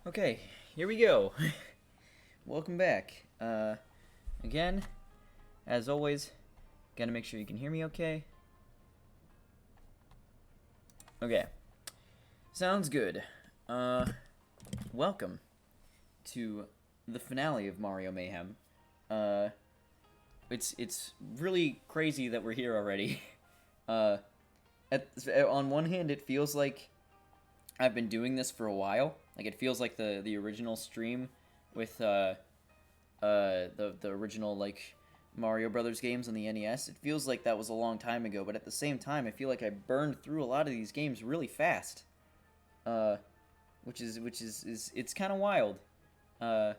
Okay, here we go. Welcome back. Again, as always, gotta make sure you can hear me okay. Okay. Sounds good. Welcome to the finale of Mario Mayhem. It's really crazy that we're here already. On one hand, it feels like I've been doing this for a while. Like, it feels like the original stream with the original like Mario Brothers games on the NES. It feels like that was a long time ago, but at the same time, I feel like I burned through a lot of these games really fast. Which is it's kind of wild. But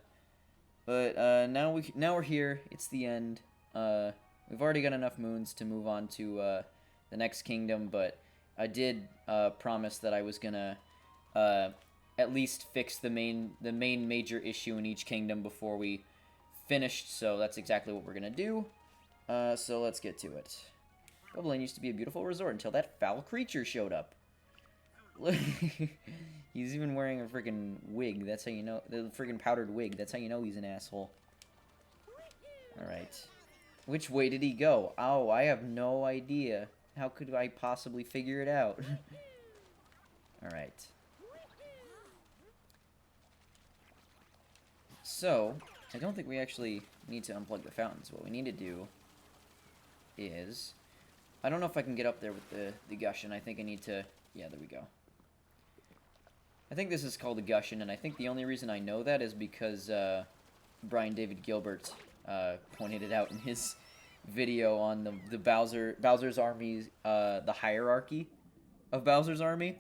now we're here. It's the end. We've already got enough moons to move on to the next kingdom, but I did promise that I was gonna at least fix the main major issue in each kingdom before we finished. So that's exactly what we're gonna do. So let's get to it. Bubbling used to be a beautiful resort until that foul creature showed up. He's even wearing a freaking wig. That's how you know, the freaking powdered wig. That's how you know he's an asshole. Alright. Which way did he go? Oh, I have no idea. How could I possibly figure it out? Alright. So, I don't think we actually need to unplug the fountains. What we need to do is... I don't know if I can get up there with the Gushin. I think I need to... Yeah, there we go. I think this is called a Gushin, and I think the only reason I know that is because Brian David Gilbert pointed it out in his video on the Bowser's Army, the hierarchy of Bowser's Army.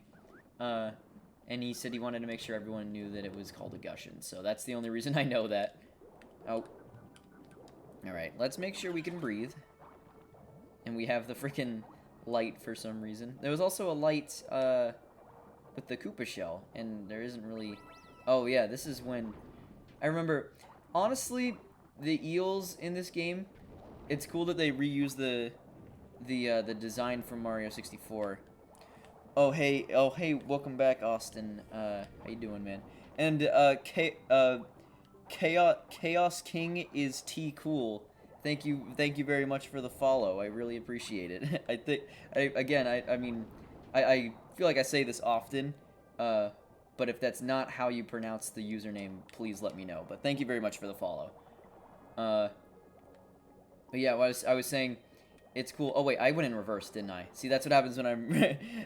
And he said he wanted to make sure everyone knew that it was called a Gushin, so that's the only reason I know that. Oh. Alright, let's make sure we can breathe. And we have the freaking light for some reason. There was also a light, with the Koopa shell, and there isn't really... Oh, yeah, this is when... I remember, honestly, the eels in this game, it's cool that they reuse the design from Mario 64. Oh, hey, welcome back, Austin. How you doing, man? And, Chaos King is T cool. Thank you very much for the follow. I really appreciate it. I mean, I feel like I say this often, but if that's not how you pronounce the username, please let me know. But thank you very much for the follow. But yeah, I was saying, it's cool. Oh wait, I went in reverse, didn't I? See, that's what happens when I'm.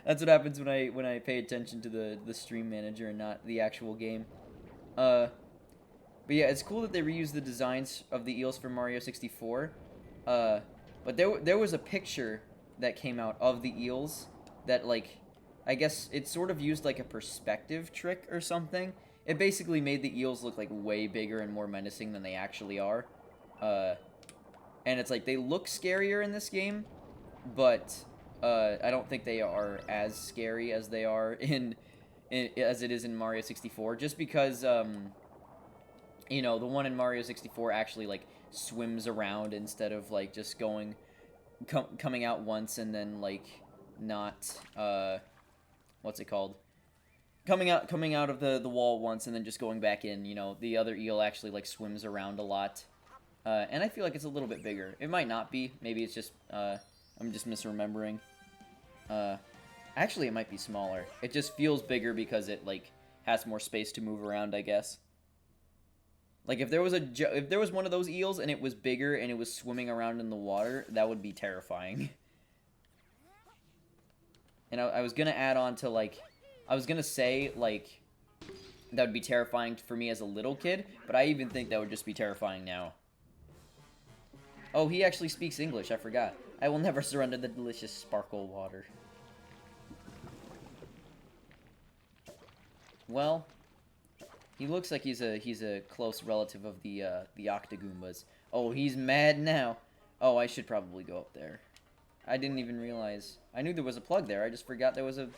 That's what happens when I pay attention to the stream manager and not the actual game. But yeah, it's cool that they reuse the designs of the eels from Mario 64. But there was a picture that came out of the eels that, like, I guess it sort of used like a perspective trick or something. It basically made the eels look like way bigger and more menacing than they actually are. And it's like they look scarier in this game, but I don't think they are as scary as they are as it is in Mario 64. Just because you know, the one in Mario 64 actually like swims around instead of like just coming out once and then like not what's it called? Coming out of the wall once and then just going back in. You know, the other eel actually like swims around a lot. And I feel like it's a little bit bigger. It might not be. Maybe it's just, I'm just misremembering. Actually, it might be smaller. It just feels bigger because it, like, has more space to move around, I guess. Like, if there was one of those eels and it was bigger and it was swimming around in the water, that would be terrifying. And I was gonna add on to, like, I was gonna say, like, that would be terrifying for me as a little kid, but I even think that would just be terrifying now. Oh, he actually speaks English, I forgot. I will never surrender the delicious sparkle water. Well, he looks like he's a close relative of the Octagoombas. Oh, he's mad now. Oh, I should probably go up there. I didn't even realize. I knew there was a plug there. I just forgot there was a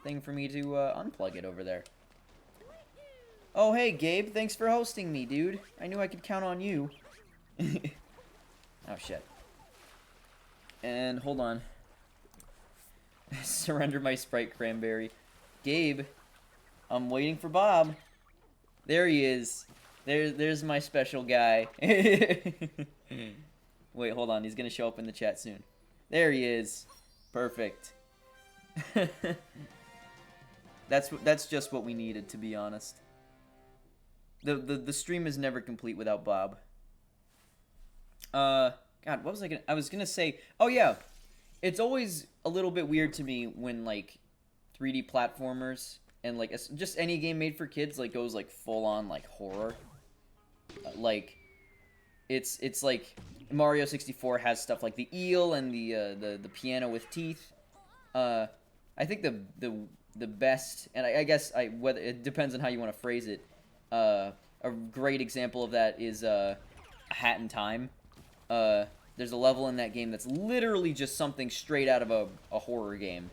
thing for me to unplug it over there. Oh, hey, Gabe. Thanks for hosting me, dude. I knew I could count on you. Oh, shit. And, hold on. Surrender my Sprite Cranberry. Gabe, I'm waiting for Bob. There he is. There's my special guy. Wait, hold on. He's gonna show up in the chat soon. There he is. Perfect. That's just what we needed, to be honest. The stream is never complete without Bob. God, what was I was gonna say? Oh yeah, it's always a little bit weird to me when like 3D platformers and like just any game made for kids like goes like full on like horror. Like it's like Mario 64 has stuff like the eel and the piano with teeth. I think the best, and I guess whether it depends on how you want to phrase it. A great example of that is A Hat in Time. There's a level in that game that's literally just something straight out of a horror game.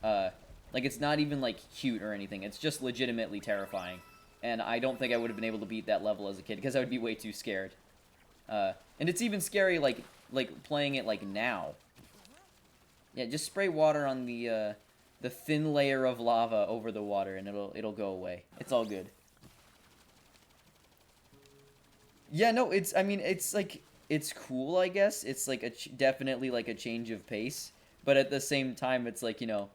Like, it's not even, like, cute or anything. It's just legitimately terrifying. And I don't think I would have been able to beat that level as a kid, because I would be way too scared. And it's even scary, like playing it, like, now. Yeah, just spray water on the thin layer of lava over the water, and it'll go away. It's all good. Yeah, no, I mean, it's, like, it's cool, I guess. It's, like, definitely, like, a change of pace. But at the same time, it's, like, you know,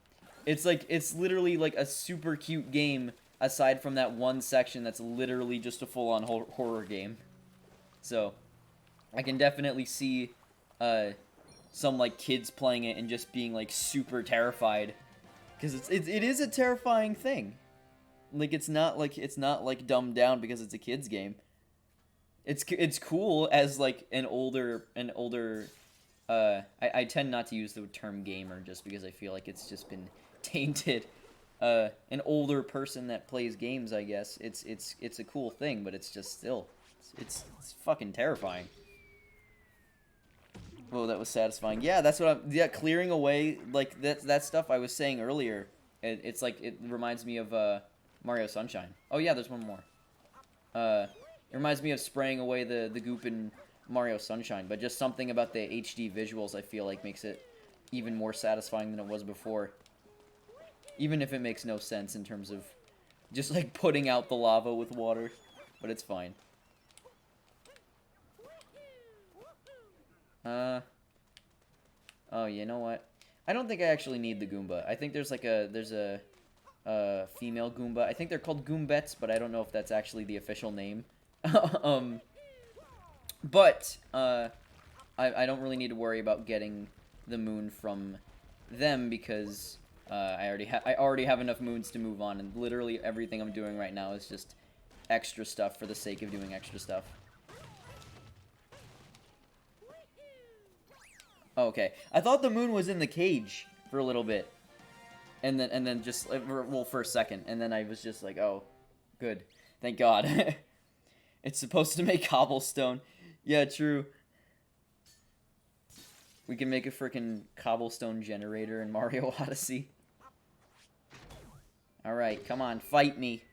it's, like, it's literally, like, a super cute game, aside from that one section that's literally just a full-on horror game. So, I can definitely see, some, like, kids playing it and just being, like, super terrified. Because it is a terrifying thing. Like, it's not, like, dumbed down because it's a kid's game. It's cool as, like, an older, I tend not to use the term gamer just because I feel like it's just been tainted. An older person that plays games, I guess, it's a cool thing, but it's just still, it's fucking terrifying. Whoa, that was satisfying. Yeah, that's what yeah, clearing away, like, that stuff I was saying earlier, it's like, it reminds me of, Mario Sunshine. Oh yeah, there's one more. It reminds me of spraying away the goop in Mario Sunshine, but just something about the HD visuals I feel like makes it even more satisfying than it was before. Even if it makes no sense in terms of just like putting out the lava with water, but it's fine. Oh, you know what? I don't think I actually need the Goomba. I think there's a female Goomba. I think they're called Goombets, but I don't know if that's actually the official name. But I don't really need to worry about getting the moon from them because I already have enough moons to move on, and literally everything I'm doing right now is just extra stuff for the sake of doing extra stuff. Okay, I thought the moon was in the cage for a little bit, and then just well, for a second, and then I was just like, oh, good, thank God. It's supposed to make cobblestone. Yeah, true. We can make a frickin' cobblestone generator in Mario Odyssey. Alright, come on, fight me.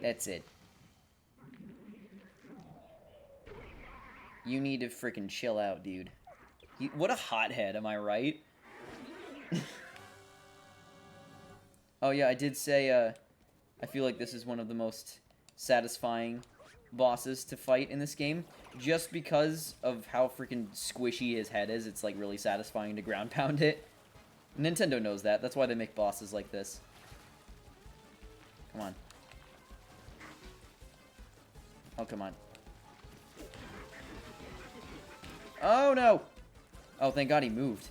That's it. You need to frickin' chill out, dude. What a hothead, am I right? Oh yeah, I did say, I feel like this is one of the most satisfying bosses to fight in this game. Just because of how freaking squishy his head is, it's like really satisfying to ground pound it. Nintendo knows that. That's why they make bosses like this. Come on. Oh, come on. Oh, no! Oh, thank God he moved.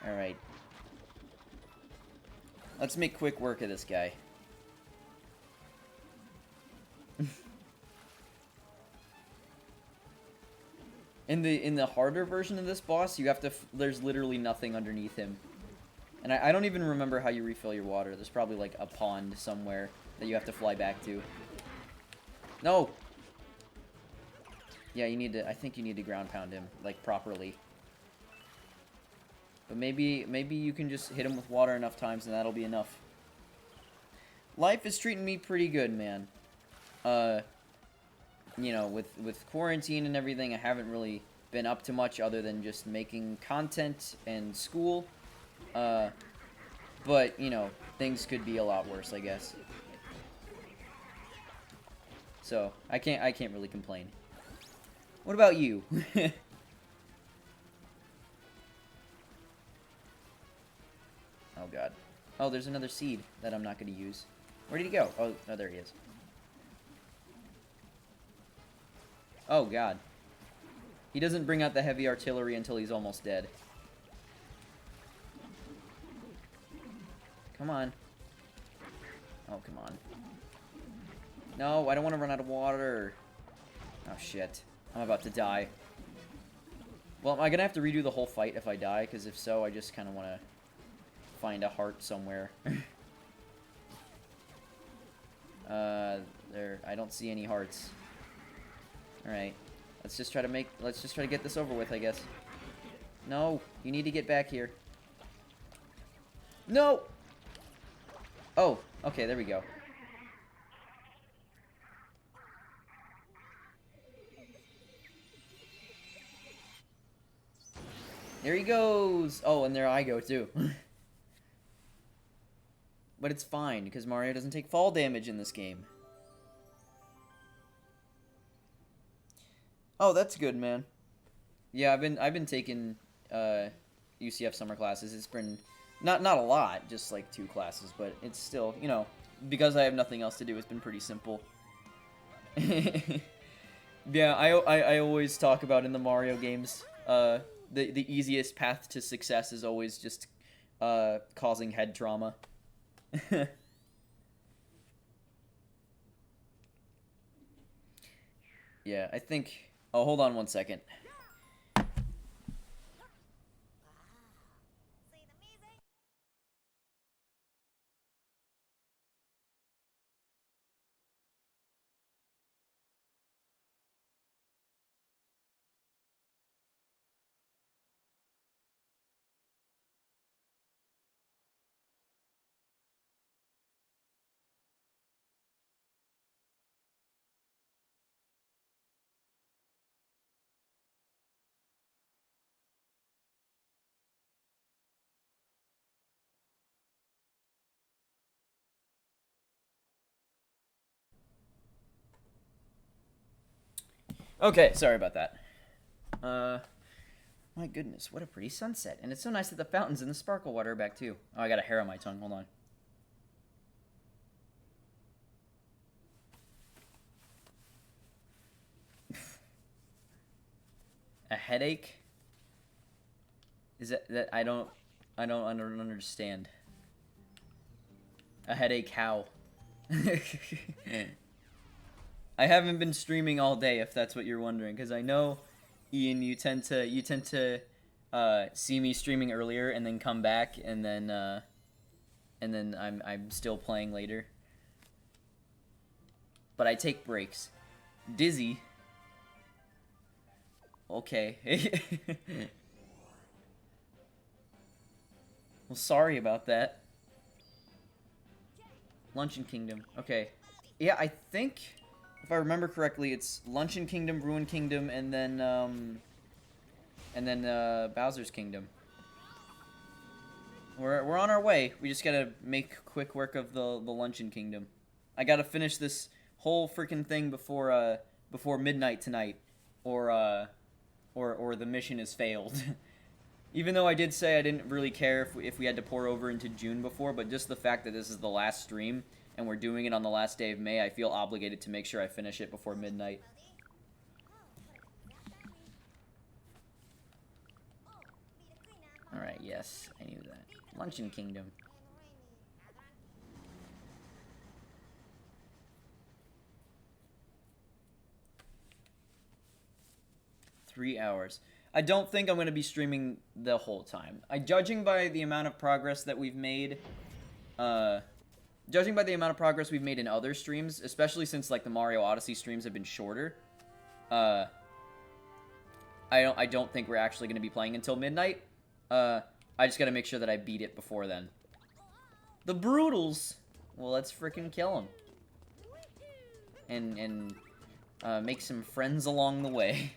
Alright. Let's make quick work of this guy. In the harder version of this boss, you have to there's literally nothing underneath him. And I don't even remember how you refill your water. There's probably like a pond somewhere that you have to fly back to. No. Yeah, I think you need to ground pound him like properly. But maybe you can just hit him with water enough times and that'll be enough. Life is treating me pretty good, man. You know, with quarantine and everything, I haven't really been up to much other than just making content and school. But, you know, things could be a lot worse, I guess. So, I can't really complain. What about you? Oh, God. Oh, there's another seed that I'm not going to use. Where did he go? Oh, there he is. Oh, God. He doesn't bring out the heavy artillery until he's almost dead. Come on. Oh, come on. No, I don't want to run out of water. Oh, shit. I'm about to die. Well, am I going to have to redo the whole fight if I die? Because if so, I just kind of want to find a heart somewhere. There. I don't see any hearts. Alright. Let's just try to get this over with, I guess. No, you need to get back here. No! Oh, okay, there we go. There he goes! Oh, and there I go, too. But it's fine, because Mario doesn't take fall damage in this game. Oh, that's good, man. Yeah, I've been taking UCF summer classes. It's been not a lot, just like 2 classes, but it's still, you know, because I have nothing else to do, it's been pretty simple. Yeah, I always talk about in the Mario games, the easiest path to success is always just causing head trauma. Yeah, I think... Oh, hold on one second. Okay, sorry about that. My goodness, what a pretty sunset. And it's so nice that the fountains and the sparkle water are back too. Oh, I got a hair on my tongue, hold on. A headache? Is that I don't understand. A headache how? I haven't been streaming all day, if that's what you're wondering, because I know, Ian, you tend to see me streaming earlier and then come back and then I'm still playing later. But I take breaks. Dizzy. Okay. Well, sorry about that. Luncheon Kingdom. Okay. Yeah, I think, if I remember correctly, it's Luncheon Kingdom, Ruin Kingdom, and then Bowser's Kingdom. We're on our way. We just gotta make quick work of the Luncheon Kingdom. I gotta finish this whole freaking thing before midnight tonight, or the mission is failed. Even though I did say I didn't really care if we had to pour over into June before, but just the fact that this is the last stream and we're doing it on the last day of May, I feel obligated to make sure I finish it before midnight. Alright, yes, I knew that. Luncheon Kingdom. Three hours. I don't think I'm going to be streaming the whole time. Judging by the amount of progress that we've made, judging by the amount of progress we've made in other streams, especially since like the Mario Odyssey streams have been shorter, I don't think we're actually going to be playing until midnight. I just got to make sure that I beat it before then. The Brutals. Well, let's freaking kill them. And make some friends along the way.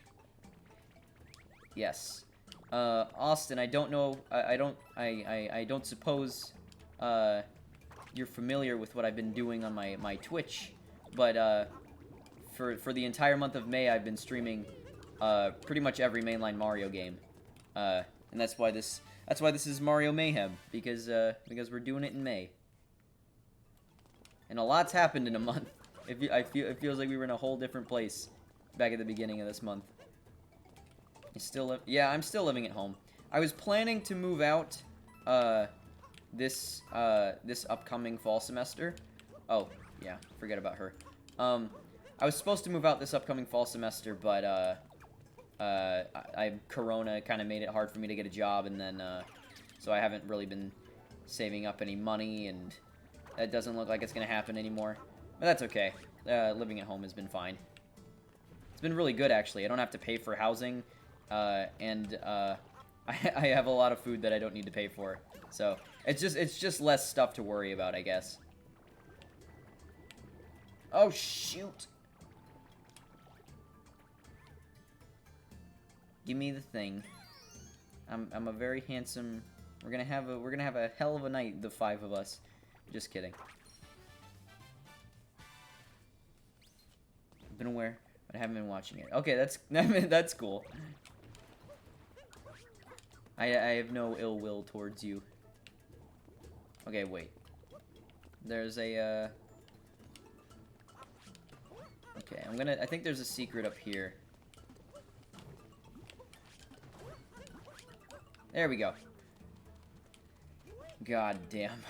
Yes. Austin, I don't know, I don't suppose, you're familiar with what I've been doing on my Twitch, but, for the entire month of May, I've been streaming, pretty much every mainline Mario game, and that's why this is Mario Mayhem, because we're doing it in May. And a lot's happened in a month. It feels like we were in a whole different place back at the beginning of this month. Yeah, I'm still living at home. I was planning to move out this upcoming fall semester. Oh, yeah, forget about her. I was supposed to move out this upcoming fall semester, but Corona kind of made it hard for me to get a job, and then so I haven't really been saving up any money, and that doesn't look like it's gonna happen anymore. But that's okay. Living at home has been fine. It's been really good, actually. I don't have to pay for housing, and I have a lot of food that I don't need to pay for. So it's just less stuff to worry about, I guess. Oh shoot! Give me the thing. I'm a very handsome. We're gonna have a hell of a night, the 5 of us. Just kidding. I've been aware, but I haven't been watching it. Okay, that's cool. I have no ill will towards you. Okay, wait. There's a okay, I think there's a secret up here. There we go. God damn.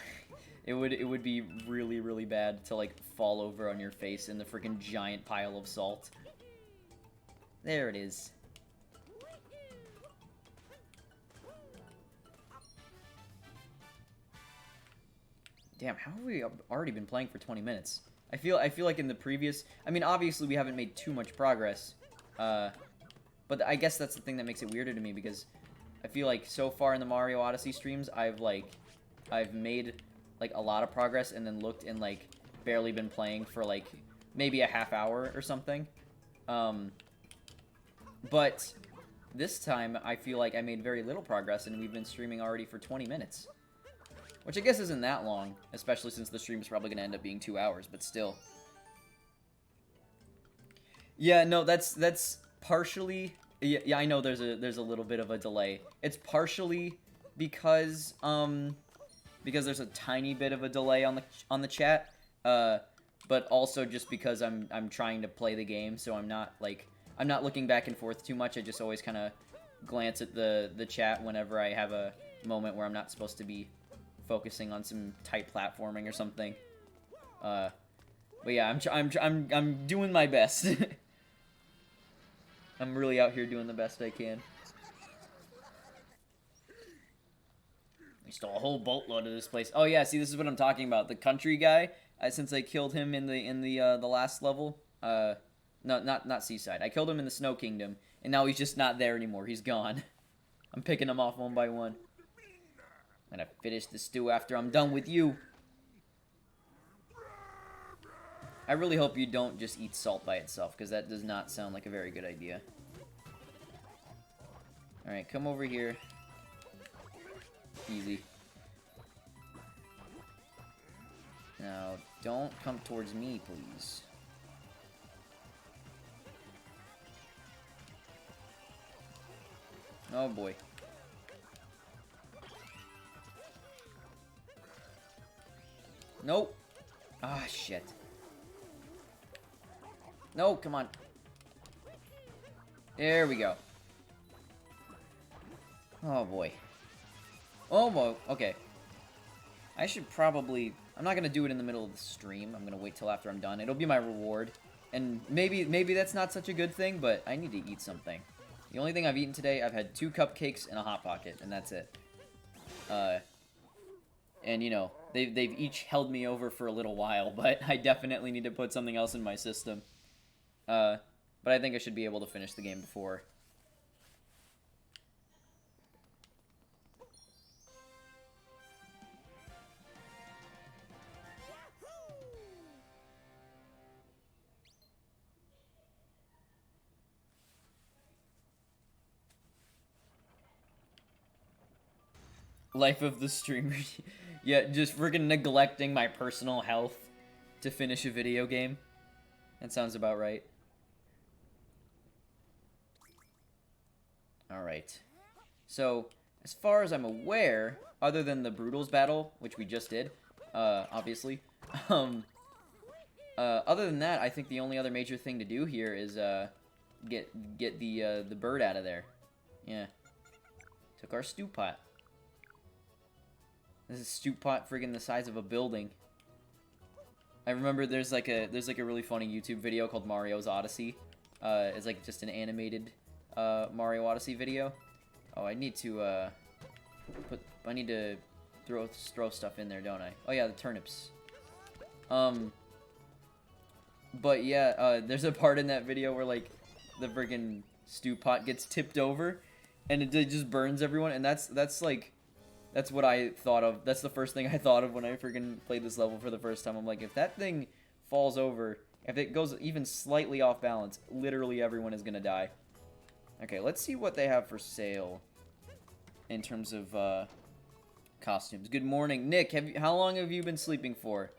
It would be really, really bad to, like, fall over on your face in the freaking giant pile of salt. There it is. Damn, how have we already been playing for 20 minutes? I feel like in the previous... I mean, obviously we haven't made too much progress. But I guess that's the thing that makes it weirder to me, because I feel like so far in the Mario Odyssey streams, I've made... like a lot of progress, and then looked and like barely been playing for like maybe a half hour or something. But this time I feel like I made very little progress, and we've been streaming already for 20 minutes. Which I guess isn't that long, especially since the stream is probably going to end up being 2 hours, but still. Yeah, no, that's partially... Yeah, I know there's a little bit of a delay. It's partially because there's a tiny bit of a delay on the chat, but also just because I'm trying to play the game, so I'm not looking back and forth too much. I just always kind of glance at the chat whenever I have a moment where I'm not supposed to be focusing on some tight platforming or something. But yeah, I'm doing my best. I'm really out here doing the best I can. We stole a whole boatload of this place. Oh yeah, see, this is what I'm talking about. The country guy, since I killed him in the last level. No, not Seaside. I killed him in the Snow Kingdom, and now he's just not there anymore. He's gone. I'm picking them off one by one. I'm gonna finish the stew after I'm done with you. I really hope you don't just eat salt by itself, because that does not sound like a very good idea. Alright, come over here. Easy. Now, don't come towards me, please. Oh boy. Nope. Ah, shit. No, come on. There we go. Oh boy. Oh boy. Okay. I should probably... I'm not gonna do it in the middle of the stream. I'm gonna wait till after I'm done. It'll be my reward. And maybe that's not such a good thing, but I need to eat something. The only thing I've eaten today, I've had 2 cupcakes and a Hot Pocket, and that's it. And, you know, they've each held me over for a little while, but I definitely need to put something else in my system. But I think I should be able to finish the game before. Life of the streamer. Yeah, just freaking neglecting my personal health to finish a video game. That sounds about right. Alright. So, as far as I'm aware, other than the Brutals battle, which we just did, obviously, other than that, I think the only other major thing to do here is, get the bird out of there. Yeah. Took our stew pot. This is stew pot friggin' the size of a building. I remember there's like a really funny YouTube video called Mario's Odyssey. It's like just an animated Mario Odyssey video. Oh, I need to throw stuff in there, don't I? Oh yeah, the turnips. But yeah, there's a part in that video where like the friggin' stew pot gets tipped over, and it just burns everyone, and that's what I thought of. That's the first thing I thought of when I friggin' played this level for the first time. I'm like, if that thing falls over, if it goes even slightly off balance, literally everyone is gonna die. Okay, let's see what they have for sale in terms of costumes. Good morning, Nick. How long have you been sleeping for?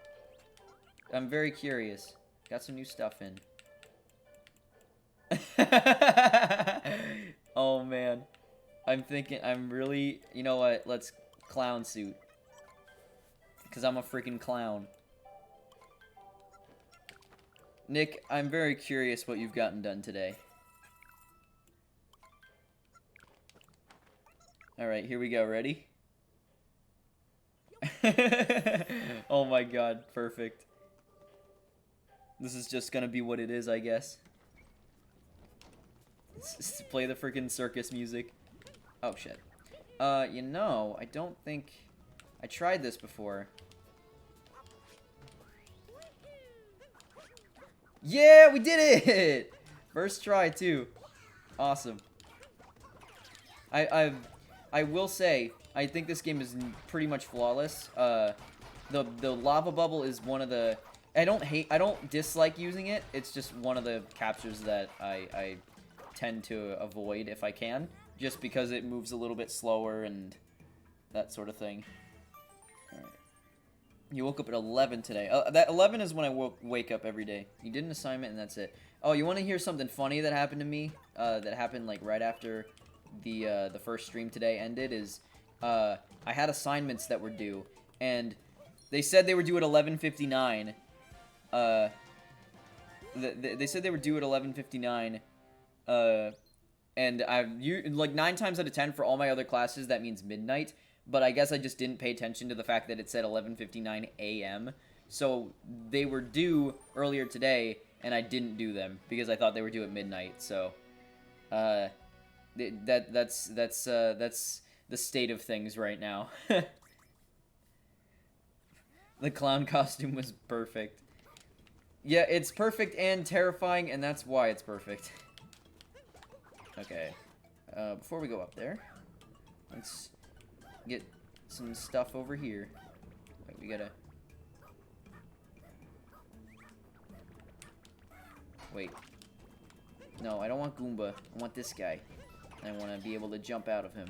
I'm very curious. Got some new stuff in. Oh man, I'm really, you know what? Let's clown suit, because I'm a freaking clown. Nick, I'm very curious what you've gotten done today. Alright, here we go. Ready? Oh my god, perfect. This is just gonna be what it is, I guess. Let's play the freaking circus music. Oh shit. You know, I don't think I tried this before. Yeah, we did it! First try too. Awesome. I will say, I think this game is pretty much flawless. The lava bubble is one of the, I don't dislike using it. It's just one of the captures that I tend to avoid if I can, just because it moves a little bit slower and that sort of thing. All right. You woke up at 11 today. That 11 is when I wake up every day. You did an assignment and that's it. Oh, you want to hear something funny that happened to me? That happened like right after the first stream today ended. Is I had assignments that were due, and they said they were due at 11:59. They said they were due at 11:59. And like 9 times out of 10 for all my other classes that means midnight. But I guess I just didn't pay attention to the fact that it said 11:59 a.m. So they were due earlier today, and I didn't do them because I thought they were due at midnight. So, that's the state of things right now. The clown costume was perfect. Yeah, it's perfect and terrifying, and that's why it's perfect. Okay, before we go up there, let's get some stuff over here. Wait, we gotta... Wait. No, I don't want Goomba. I want this guy. I want to be able to jump out of him.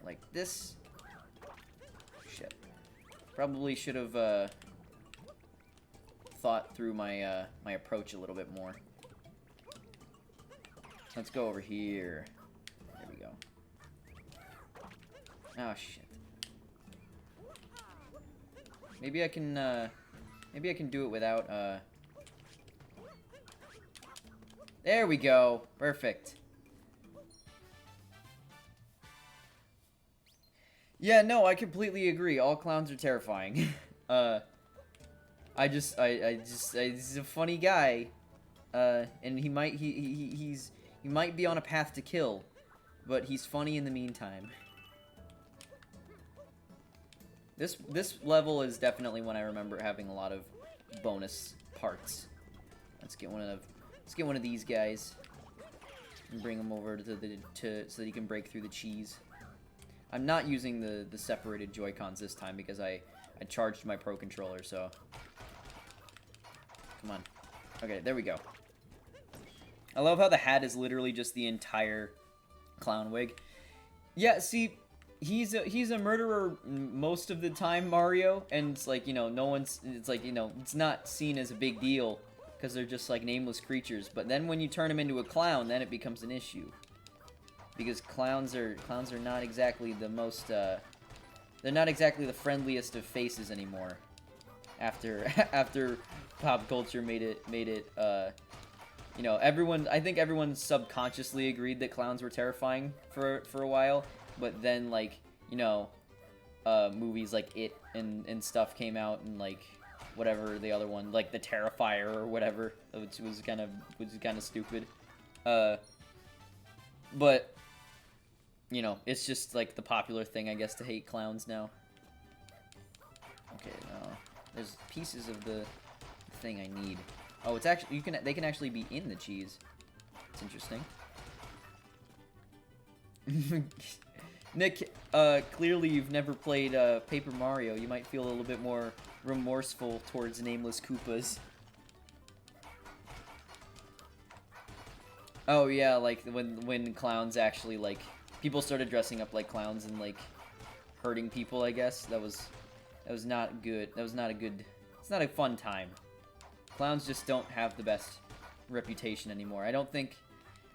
Like this. Shit. Probably should have, thought through my, my approach a little bit more. Let's go over here. There we go. Oh, shit. Maybe I can do it without, There we go. Perfect. Yeah, no, I completely agree. All clowns are terrifying. He's a funny guy. And he might be on a path to kill, but he's funny in the meantime. This level is definitely one I remember having a lot of bonus parts. Let's get one of these guys and bring him over so that he can break through the cheese. I'm not using the separated Joy-Cons this time because I charged my Pro Controller, so... Come on. Okay, there we go. I love how the hat is literally just the entire clown wig. Yeah, see, he's a murderer most of the time, Mario, and it's like, you know, no one's, it's like, you know, it's not seen as a big deal because they're just like nameless creatures. But then when you turn him into a clown, then it becomes an issue. Because clowns are not exactly the most they're not exactly the friendliest of faces anymore. After pop culture made it you know, I think everyone subconsciously agreed that clowns were terrifying for a while, but then, like, you know, movies like It and stuff came out, and like whatever the other one, like The Terrifier or whatever, which was kind of stupid. But you know, it's just like the popular thing, I guess, to hate clowns now. Okay, now there's pieces of the thing I need. Oh, it's actually, they can actually be in the cheese. It's interesting. Nick, clearly you've never played Paper Mario. You might feel a little bit more remorseful towards nameless Koopas. Oh yeah, like when clowns actually, like, people started dressing up like clowns and like hurting people, I guess. That was not good. That was not a good, it's not a fun time. Clowns just don't have the best reputation anymore. I don't think,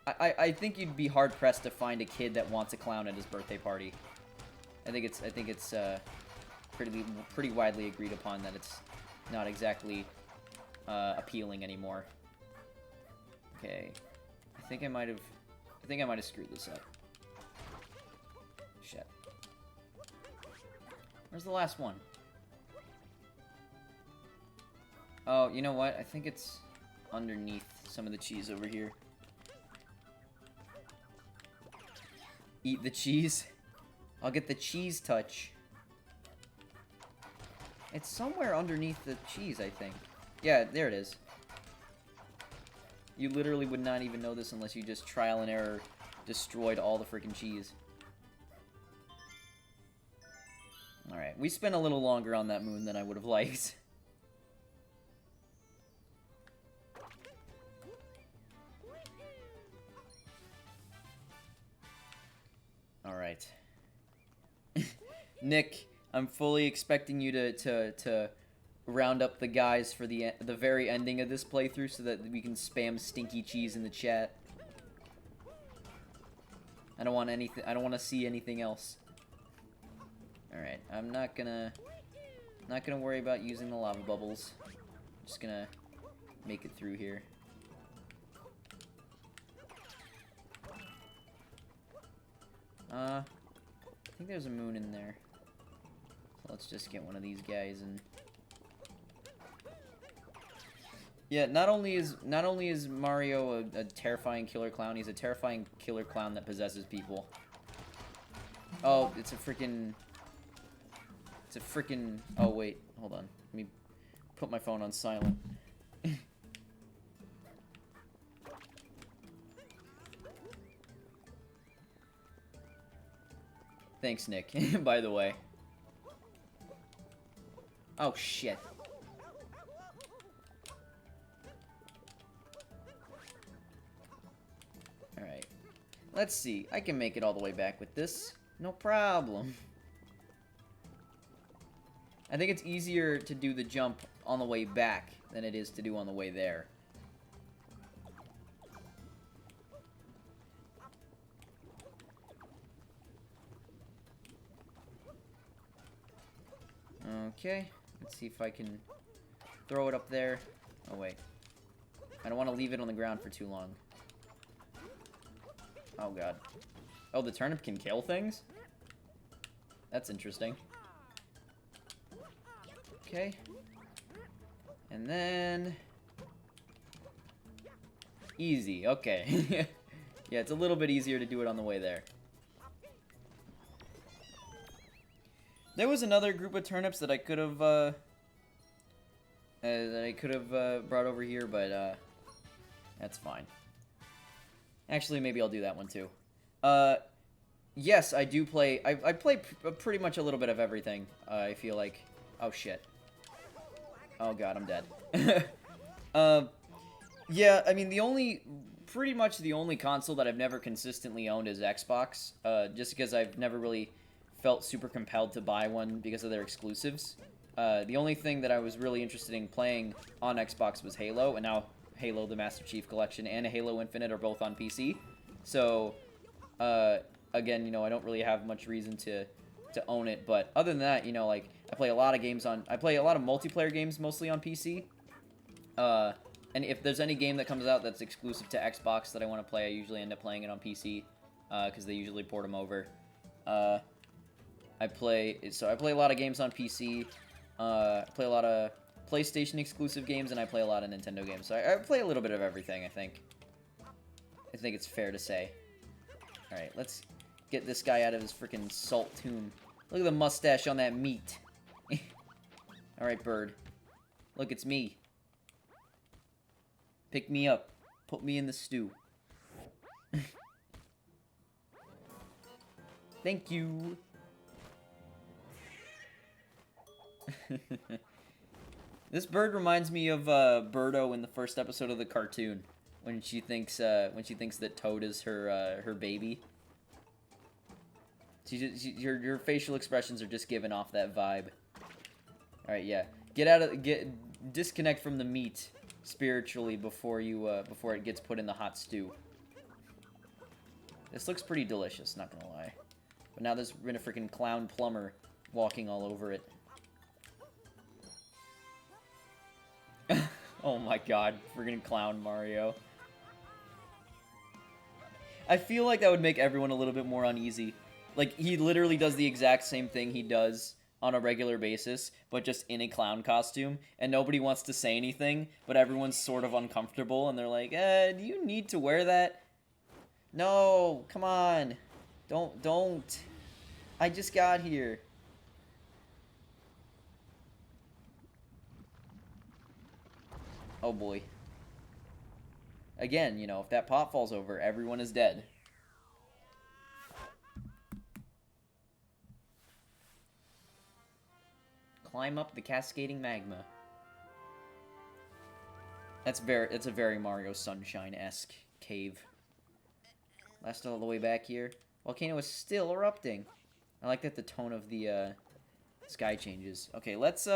I think you'd be hard pressed to find a kid that wants a clown at his birthday party. I think it's pretty widely agreed upon that it's not exactly appealing anymore. Okay, I think I might have screwed this up. Shit. Where's the last one? Oh, you know what? I think it's underneath some of the cheese over here. Eat the cheese. I'll get the cheese touch. It's somewhere underneath the cheese, I think. Yeah, there it is. You literally would not even know this unless you just trial and error destroyed all the freaking cheese. Alright, we spent a little longer on that moon than I would have liked. Alright. Nick, I'm fully expecting you to round up the guys for the very ending of this playthrough so that we can spam stinky cheese in the chat. I don't want anything, I don't want to see anything else. Alright, I'm not gonna worry about using the lava bubbles. I'm just gonna make it through here. I think there's a moon in there. So let's just get one of these guys and... Yeah, not only is Mario a terrifying killer clown, he's a terrifying killer clown that possesses people. Oh, it's a freaking... Oh, wait. Hold on. Let me put my phone on silent. Thanks, Nick, by the way. Oh, shit. Alright. Let's see. I can make it all the way back with this. No problem. I think it's easier to do the jump on the way back than it is to do on the way there. Okay, let's see if I can throw it up there. Oh, wait. I don't want to leave it on the ground for too long. Oh, God. Oh, the turnip can kill things? That's interesting. Okay. And then... Easy, okay. Yeah, it's a little bit easier to do it on the way there. There was another group of turnips that I could have, brought over here, but, that's fine. Actually, maybe I'll do that one, too. Yes, I do play... I play pretty much a little bit of everything, I feel like. Oh, shit. Oh, God, I'm dead. Yeah, I mean, pretty much the only console that I've never consistently owned is Xbox, just because I've never really felt super compelled to buy one because of their exclusives. The only thing that I was really interested in playing on Xbox was Halo, and now Halo the Master Chief Collection and Halo Infinite are both on PC. So, again, you know, I don't really have much reason to own it, but other than that, you know, like, I play a lot of multiplayer games mostly on PC. And if there's any game that comes out that's exclusive to Xbox that I want to play, I usually end up playing it on PC, because they usually port them over. I play a lot of games on PC. I play a lot of PlayStation exclusive games, and I play a lot of Nintendo games. So I play a little bit of everything, I think. I think it's fair to say. Alright, let's get this guy out of his freaking salt tomb. Look at the mustache on that meat. Alright, bird. Look, it's me. Pick me up. Put me in the stew. Thank you. This bird reminds me of Birdo in the first episode of the cartoon, when she thinks that Toad is her baby. Your facial expressions are just giving off that vibe. All right, yeah. Disconnect from the meat spiritually before it gets put in the hot stew. This looks pretty delicious, not gonna lie. But now there's been a freaking clown plumber walking all over it. Oh my god, freaking clown Mario. I feel like that would make everyone a little bit more uneasy. Like, he literally does the exact same thing he does on a regular basis, but just in a clown costume, and nobody wants to say anything, but everyone's sort of uncomfortable, and they're like, do you need to wear that? No, come on. Don't. I just got here. Oh boy. Again, you know, if that pot falls over, everyone is dead. Climb up the cascading magma. It's a very Mario Sunshine-esque cave. Last all the way back here. Volcano is still erupting. I like that the tone of the sky changes. Okay, let's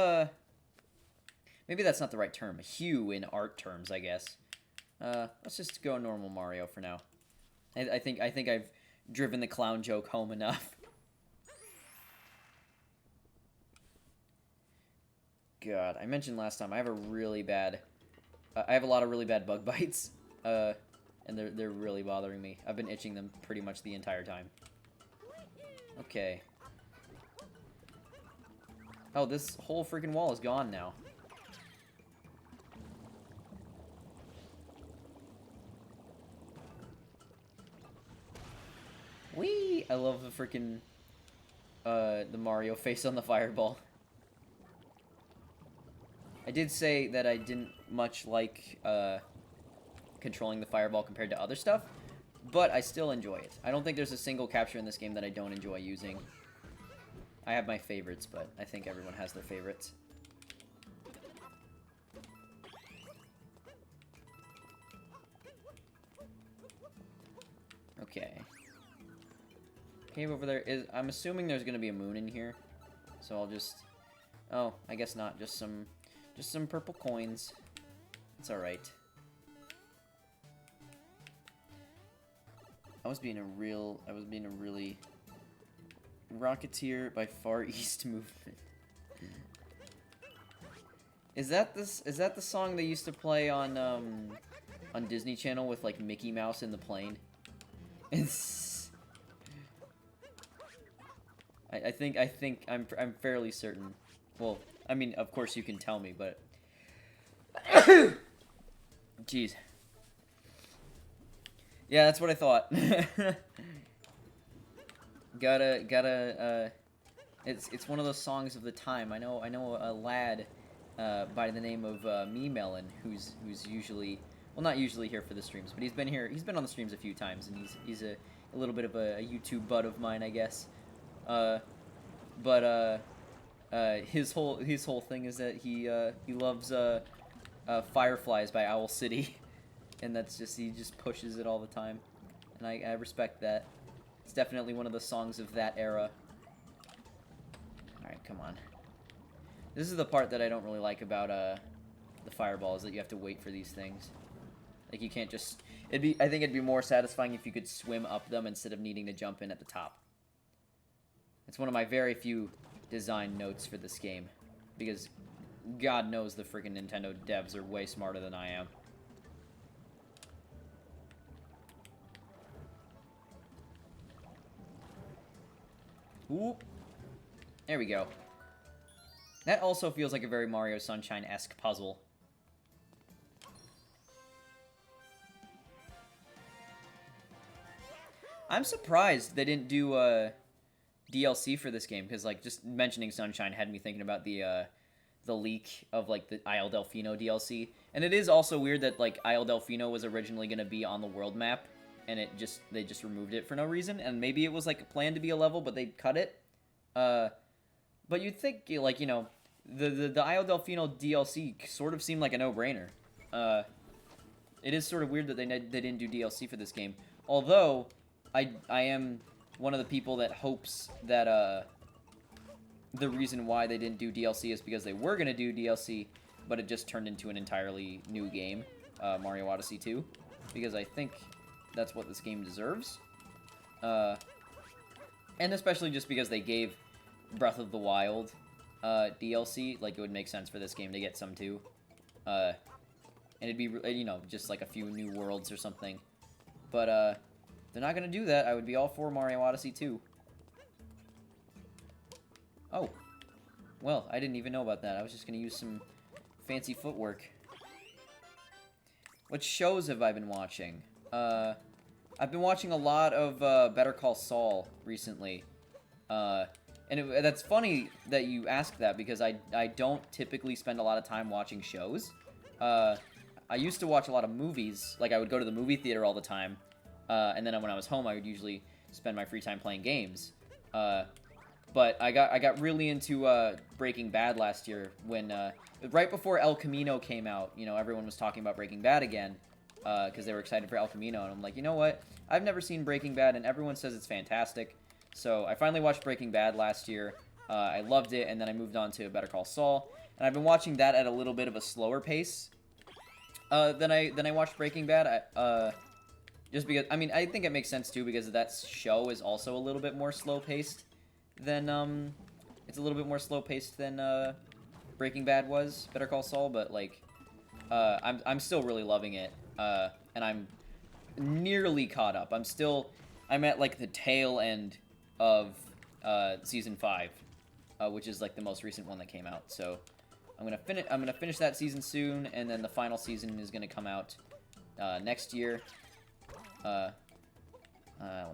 maybe that's not the right term. Hue in art terms, I guess. Let's just go normal Mario for now. I think I've driven the clown joke home enough. God, I mentioned last time I have a really bad. I have a lot of really bad bug bites, and they're really bothering me. I've been itching them pretty much the entire time. Okay. Oh, this whole freaking wall is gone now. Whee! I love the freaking the Mario face on the fireball. I did say that I didn't much like controlling the fireball compared to other stuff, but I still enjoy it. I don't think there's a single capture in this game that I don't enjoy using. I have my favorites, but I think everyone has their favorites. Okay. Cave over there is... I'm assuming there's gonna be a moon in here, so I'll just... Oh, I guess not. Just some purple coins. It's alright. I was being a really Rocketeer by Far East movement. Is that the song they used to play on Disney Channel with like Mickey Mouse in the plane? It's I think I'm fairly certain. Well, I mean, of course you can tell me, but jeez. Yeah, that's what I thought. It's one of those songs of the time. I know a lad by the name of Me Melon, who's usually, well, not usually here for the streams, but he's been on the streams a few times, and he's a little bit of a YouTube bud of mine, I guess. His whole thing is that he loves Fireflies by Owl City, and that's just, he just pushes it all the time, and I respect that. It's definitely one of the songs of that era. Alright, come on. This is the part that I don't really like about the fireballs, that you have to wait for these things. Like, you can't just... I think it'd be more satisfying if you could swim up them instead of needing to jump in at the top. It's one of my very few design notes for this game. Because God knows the freaking Nintendo devs are way smarter than I am. Oop. There we go. That also feels like a very Mario Sunshine-esque puzzle. I'm surprised they didn't do DLC for this game, because, like, just mentioning Sunshine had me thinking about the leak of, like, the Isle Delfino DLC. And it is also weird that, like, Isle Delfino was originally going to be on the world map, and they just removed it for no reason. And maybe it was, like, planned to be a level, but they cut it. But you'd think, like, you know, the Isle Delfino DLC sort of seemed like a no-brainer. It is sort of weird that they didn't do DLC for this game. Although, I am one of the people that hopes that, the reason why they didn't do DLC is because they were going to do DLC, but it just turned into an entirely new game, Mario Odyssey 2. Because I think that's what this game deserves. And especially just because they gave Breath of the Wild DLC, like, it would make sense for this game to get some too. And it'd be, you know, just like a few new worlds or something. But if they're not gonna do that, I would be all for Mario Odyssey 2. Oh. Well, I didn't even know about that. I was just gonna use some fancy footwork. What shows have I been watching? I've been watching a lot of Better Call Saul recently. That's funny that you ask that, because I don't typically spend a lot of time watching shows. I used to watch a lot of movies. Like, I would go to the movie theater all the time. And then when I was home, I would usually spend my free time playing games. But I got really into Breaking Bad last year when right before El Camino came out. You know, everyone was talking about Breaking Bad again because they were excited for El Camino, and I'm like, you know what? I've never seen Breaking Bad, and everyone says it's fantastic. So I finally watched Breaking Bad last year. I loved it, and then I moved on to Better Call Saul, and I've been watching that at a little bit of a slower pace than I watched Breaking Bad. Just because, I mean, I think it makes sense too, because that show is also a little bit more slow-paced than, it's a little bit more slow-paced than, Breaking Bad was, Better Call Saul, but, like, I'm still really loving it, and I'm nearly caught up. I'm at, like, the tail end of, Season 5, which is, like, the most recent one that came out, so I'm gonna finish that season soon, and then the final season is gonna come out, next year. Let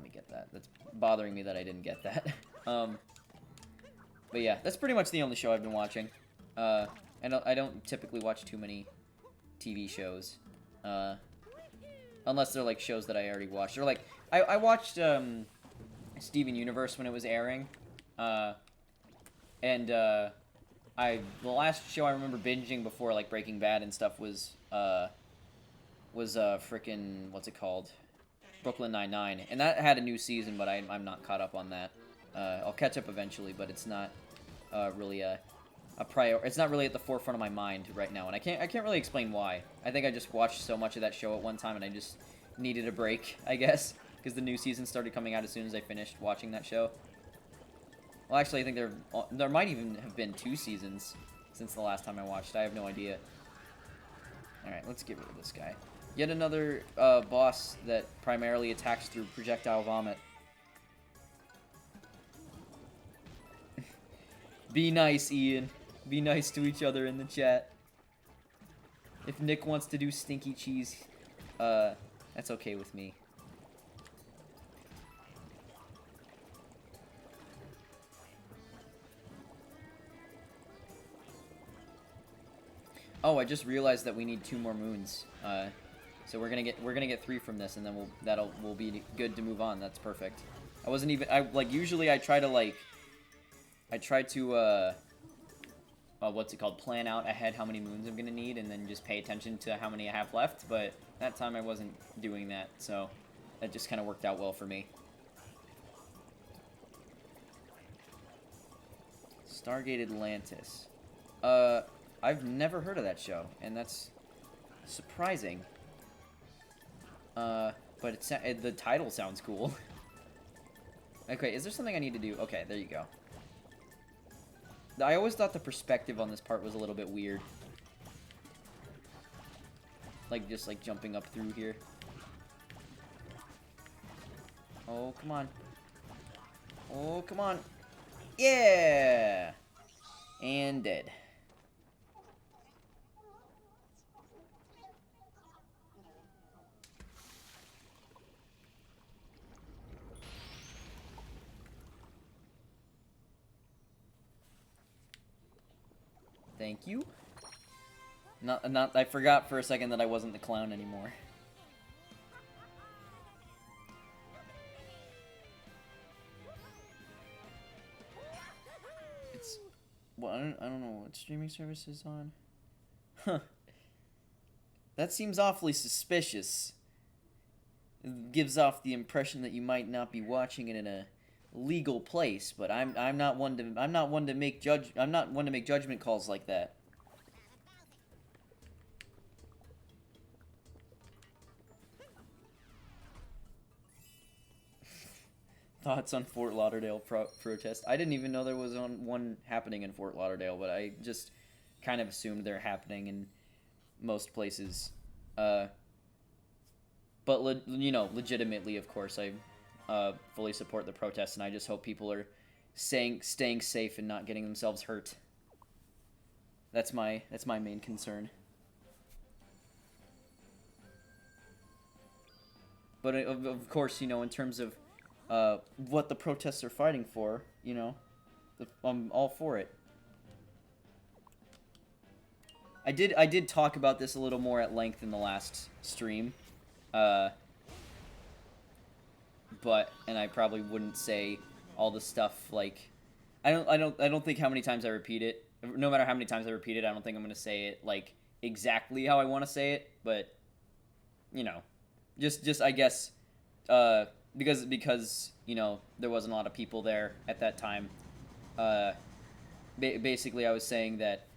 me get that. That's bothering me that I didn't get that. But yeah, that's pretty much the only show I've been watching. And I don't typically watch too many TV shows. Unless they're, like, shows that I already watched. Or, like, I watched, Steven Universe when it was airing. The last show I remember binging before, like, Breaking Bad and stuff was frickin', what's it called? Brooklyn Nine-Nine, and that had a new season, but I'm not caught up on that. I'll catch up eventually, but it's not really a it's not really at the forefront of my mind right now, and I can't really explain why. I think I just watched so much of that show at one time, and I just needed a break, I guess, because the new season started coming out as soon as I finished watching that show. Well, actually, I think there might even have been 2 seasons since the last time I watched. I have no idea. Alright, let's get rid of this guy. Yet another boss that primarily attacks through projectile vomit. Be nice, Ian. Be nice to each other in the chat. If Nick wants to do stinky cheese, that's okay with me. Oh, I just realized that we need 2 more moons. So we're gonna get 3 from this, and then we'll be good to move on. That's perfect. Usually I try to what's it called, plan out ahead how many moons I'm gonna need, and then just pay attention to how many I have left, but that time I wasn't doing that, so that just kind of worked out well for me. Stargate Atlantis. I've never heard of that show, and that's surprising. But the title sounds cool. Okay, is there something I need to do? Okay, there you go. I always thought the perspective on this part was a little bit weird. Like, just, like, jumping up through here. Oh, come on. Oh, come on. Yeah! And dead. Thank you. I forgot for a second that I wasn't the clown anymore. It's... Well, I don't know what streaming service is on. Huh. That seems awfully suspicious. It gives off the impression that you might not be watching it in a legal place, but I'm not one to make judgment calls like that. Thoughts on Fort Lauderdale protest? I didn't even know there was one happening in Fort Lauderdale, but I just kind of assumed they're happening in most places. But you know, legitimately, of course, I fully support the protests, and I just hope people are staying safe and not getting themselves hurt. That's my main concern. But of course, you know, in terms of what the protests are fighting for, you know, I'm all for it. I did talk about this a little more at length in the last stream, and I probably wouldn't say all the stuff like I don't think how many times I repeat it. No matter how many times I repeat it, I don't think I'm gonna say it like exactly how I want to say it. But you know, just I guess because you know there wasn't a lot of people there at that time. Basically, I was saying that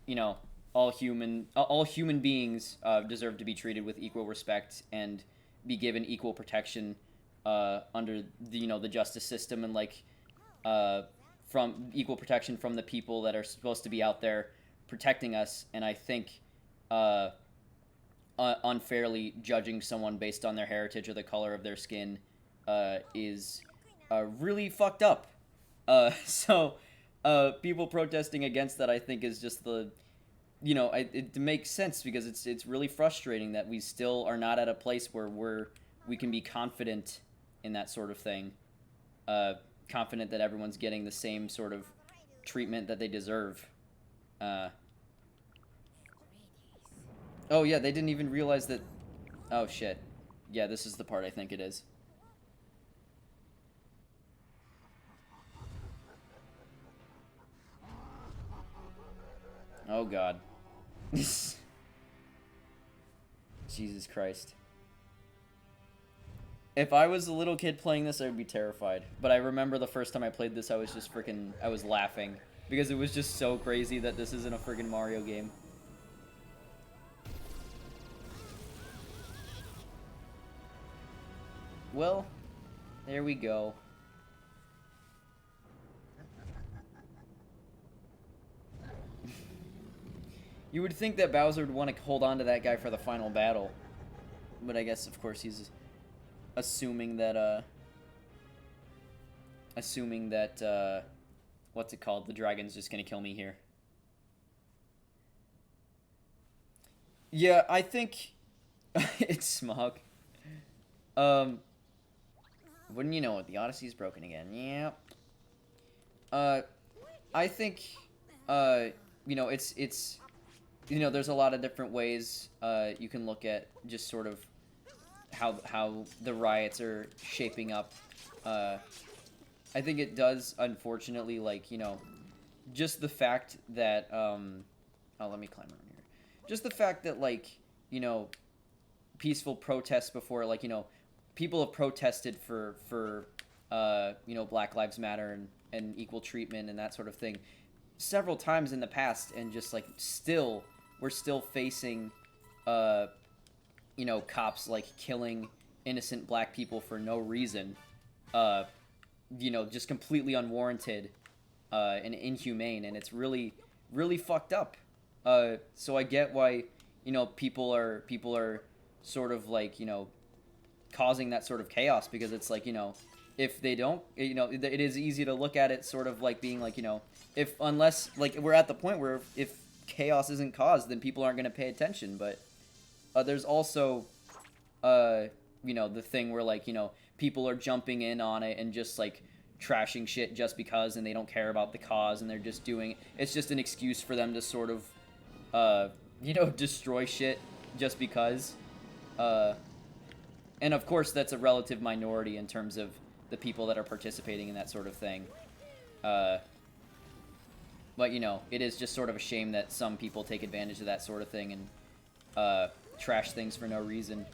you know all human beings deserve to be treated with equal respect and be given equal protection under the justice system, and like from equal protection from the people that are supposed to be out there protecting us. And I think unfairly judging someone based on their heritage or the color of their skin is really fucked up. So people protesting against that, I think, is just it makes sense, because it's really frustrating that we still are not at a place where we can be confident in that sort of thing. Confident that everyone's getting the same sort of treatment that they deserve. Oh yeah, they didn't even realize that... Oh shit. Yeah, this is the part I think it is. Oh god. Jesus Christ. If I was a little kid playing this, I would be terrified. But I remember the first time I played this, I was just I was laughing. Because it was just so crazy that this isn't a friggin' Mario game. Well, there we go. You would think that Bowser would want to hold on to that guy for the final battle. But I guess, of course, he's assuming that, what's it called? The dragon's just gonna kill me here. Yeah, I think it's Smog. Wouldn't you know it, the Odyssey's broken again. Yeah. I think, it's there's a lot of different ways you can look at just sort of how the riots are shaping up. I think it does, unfortunately, like, just the fact that, oh, let me climb around here. Just the fact that, like, peaceful protests before, like, people have protested for Black Lives Matter and and equal treatment and that sort of thing several times in the past, and just like we're still facing you know, cops like killing innocent black people for no reason, you know, just completely unwarranted and inhumane, and it's really fucked up. So I get why, you know, people are sort of like, you know, causing that sort of chaos, because it's like, you know, if they don't, you know, it is easy to look at it sort of like being like, you know, if unless like we're at the point where if chaos isn't caused, then people aren't going to pay attention. But there's also you know, the thing where like, you know, people are jumping in on it and just like trashing shit just because, and they don't care about the cause, and they're just doing it's just an excuse for them to sort of you know, destroy shit just because. And of course that's a relative minority in terms of the people that are participating in that sort of thing. But you know, it is just sort of a shame that some people take advantage of that sort of thing and trash things for no reason.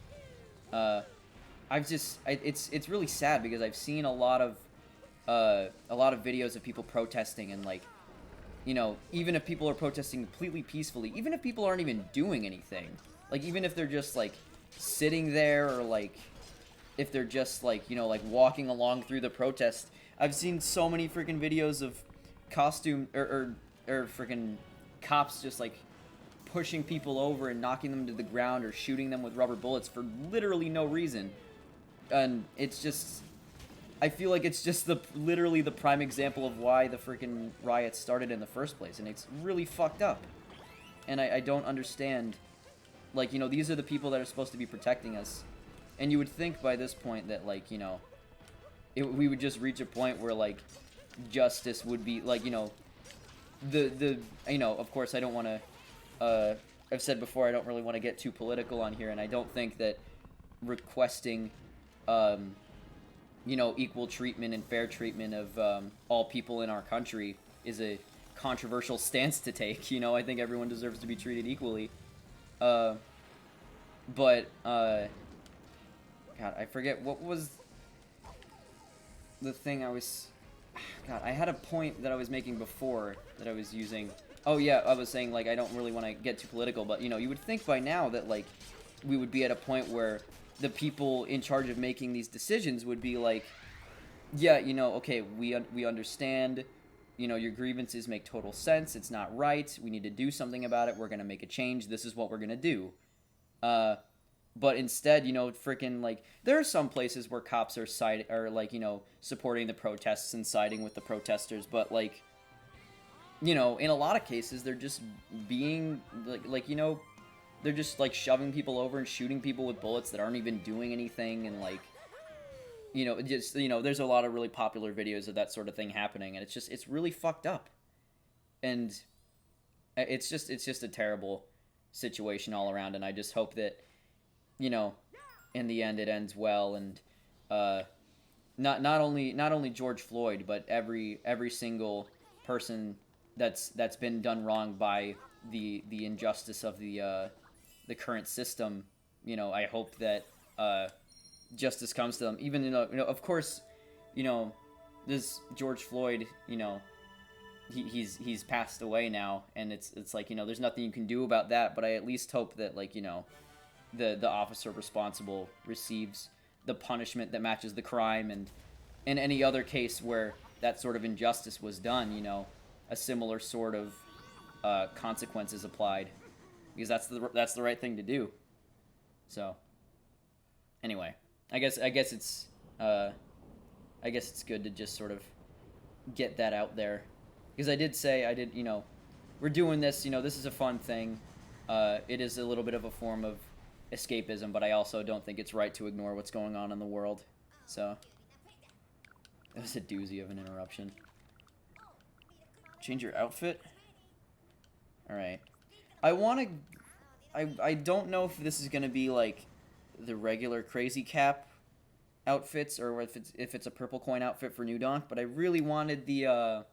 It's really sad, because I've seen a lot of videos of people protesting, and like, you know, even if people are protesting completely peacefully, even if people aren't even doing anything, like even if they're just like sitting there, or like if they're just like, you know, like walking along through the protest, I've seen so many freaking videos of costume or freaking cops just like pushing people over and knocking them to the ground, or shooting them with rubber bullets for literally no reason. And it's just, I feel like it's just literally the prime example of why the freaking riots started in the first place, and it's really fucked up. And I don't understand, like, you know, these are the people that are supposed to be protecting us, and you would think by this point that, like, you know, we would just reach a point where, like, justice would be, like, you know, you know, of course I don't want to, I've said before, I don't really want to get too political on here, and I don't think that requesting, you know, equal treatment and fair treatment of all people in our country is a controversial stance to take. You know, I think everyone deserves to be treated equally. But, God, I forget, what was the thing I was... God, I had a point that I was making before that I was using... Oh, yeah, I was saying, like, I don't really want to get too political, but, you know, you would think by now that, like, we would be at a point where the people in charge of making these decisions would be like, yeah, you know, okay, we understand, you know, your grievances make total sense, it's not right, we need to do something about it, we're going to make a change, this is what we're going to do. But instead, you know, freaking, like, there are some places where cops are like, you know, supporting the protests and siding with the protesters, but, like, you know, in a lot of cases, they're just being, like, you know, they're just, like, shoving people over and shooting people with bullets that aren't even doing anything, and, like, you know, just, you know, there's a lot of really popular videos of that sort of thing happening, and it's just, it's really fucked up. And it's just a terrible situation all around, and I just hope that, you know, in the end it ends well, and not only George Floyd, but every single person that's been done wrong by the injustice of the current system. You know, I hope that justice comes to them. Even, you know, of course, you know, this George Floyd, you know, he's passed away now, and it's like, you know, there's nothing you can do about that. But I at least hope that, like, you know, the officer responsible receives the punishment that matches the crime, and in any other case where that sort of injustice was done, you know, a similar sort of consequences applied, because that's the right thing to do. So anyway, I guess it's good to just sort of get that out there, because I did, you know, we're doing this, you know, this is a fun thing. It is a little bit of a form of escapism, but I also don't think it's right to ignore what's going on in the world. So that was a doozy of an interruption. Change your outfit? Alright. I don't know if this is gonna be like the regular Crazy Cap outfits, or if it's a purple coin outfit for New Donk, but I really wanted the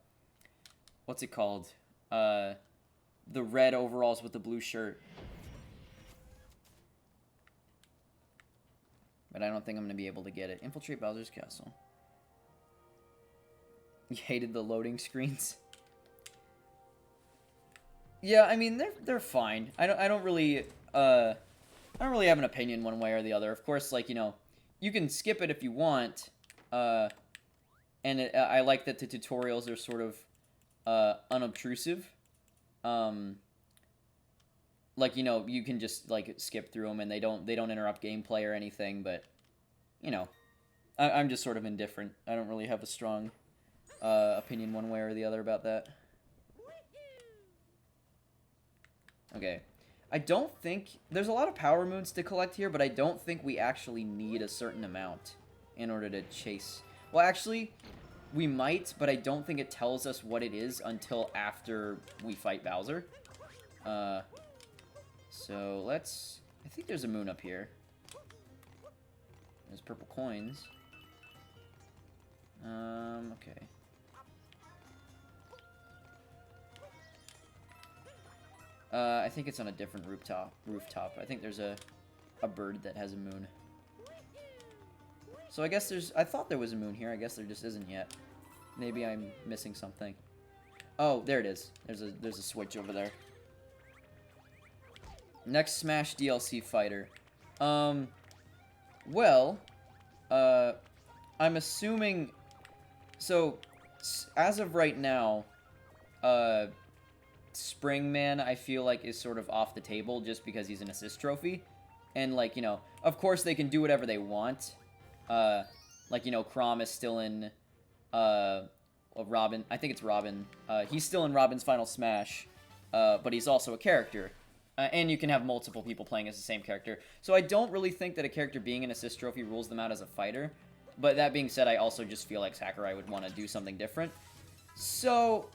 what's it called? The red overalls with the blue shirt. But I don't think I'm gonna be able to get it. Infiltrate Bowser's Castle. You hated the loading screens. Yeah, I mean they're fine. I don't really have an opinion one way or the other. Of course, like, you know, you can skip it if you want. And I like that the tutorials are sort of unobtrusive. Like, you know, you can just like skip through them and they don't interrupt gameplay or anything, but you know, I'm just sort of indifferent. I don't really have a strong opinion one way or the other about that. Okay. I don't think... There's a lot of power moons to collect here, but I don't think we actually need a certain amount in order to chase... Well, actually, we might, but I don't think it tells us what it is until after we fight Bowser. So let's... I think there's a moon up here. There's purple coins. Okay. I think it's on a different rooftop. I think there's a bird that has a moon. So I guess there's... I thought there was a moon here. I guess there just isn't yet. Maybe I'm missing something. Oh, there it is. There's a switch over there. Next Smash DLC fighter. Well, I'm assuming... So, as of right now, Springman, I feel like, is sort of off the table just because he's an assist trophy. And, like, you know, of course they can do whatever they want. Like, you know, Chrom is still in, Robin. I think it's Robin. He's still in Robin's Final Smash, but he's also a character. And you can have multiple people playing as the same character. So I don't really think that a character being an assist trophy rules them out as a fighter. But that being said, I also just feel like Sakurai would want to do something different. So...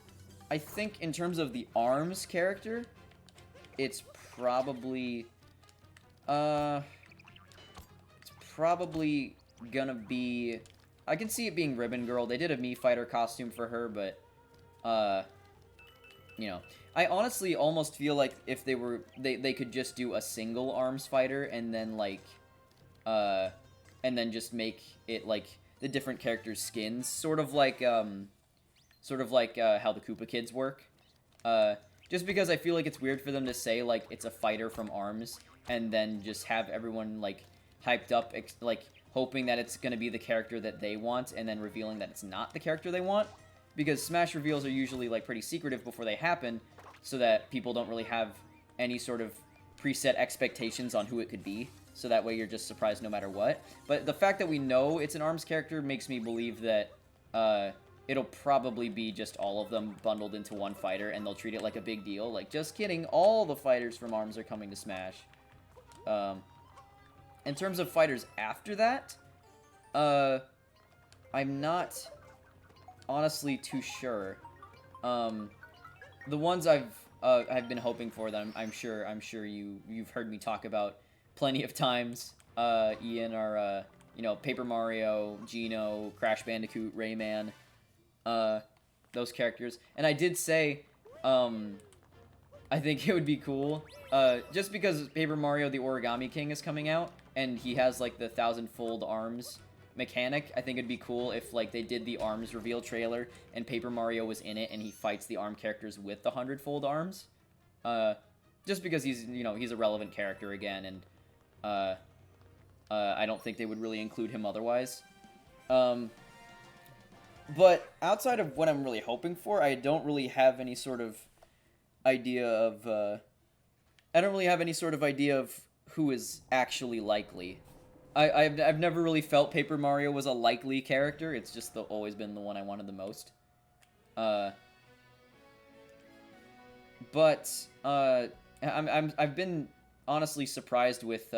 I think in terms of the ARMS character, it's probably, gonna be, I can see it being Ribbon Girl. They did a Mii Fighter costume for her, but, you know, I honestly almost feel like if they were, they could just do a single ARMS fighter and then, like, and then just make it, like, the different characters' skins, sort of like how the Koopa Kids work. Just because I feel like it's weird for them to say, like, it's a fighter from ARMS, and then just have everyone, like, hyped up, like, hoping that it's gonna be the character that they want, and then revealing that it's not the character they want. Because Smash reveals are usually, like, pretty secretive before they happen, so that people don't really have any sort of preset expectations on who it could be. So that way you're just surprised no matter what. But the fact that we know it's an ARMS character makes me believe that, it'll probably be just all of them bundled into one fighter, and they'll treat it like a big deal. Like, just kidding, all the fighters from ARMS are coming to Smash. In terms of fighters after that, I'm not honestly too sure. The ones I've been hoping for that I'm sure you've heard me talk about plenty of times, Ian, are you know, Paper Mario, Geno, Crash Bandicoot, Rayman. Those characters. And I did say, I think it would be cool, just because Paper Mario the Origami King is coming out, and he has, like, the 1,000-fold arms mechanic. I think it'd be cool if, like, they did the arms reveal trailer, and Paper Mario was in it, and he fights the arm characters with the 100-fold arms. Just because he's, you know, he's a relevant character again, and, I don't think they would really include him otherwise. But outside of what I'm really hoping for, I don't really have any sort of idea of, who is actually likely. I've never really felt Paper Mario was a likely character. It's just always been the one I wanted the most. But I've been honestly surprised with,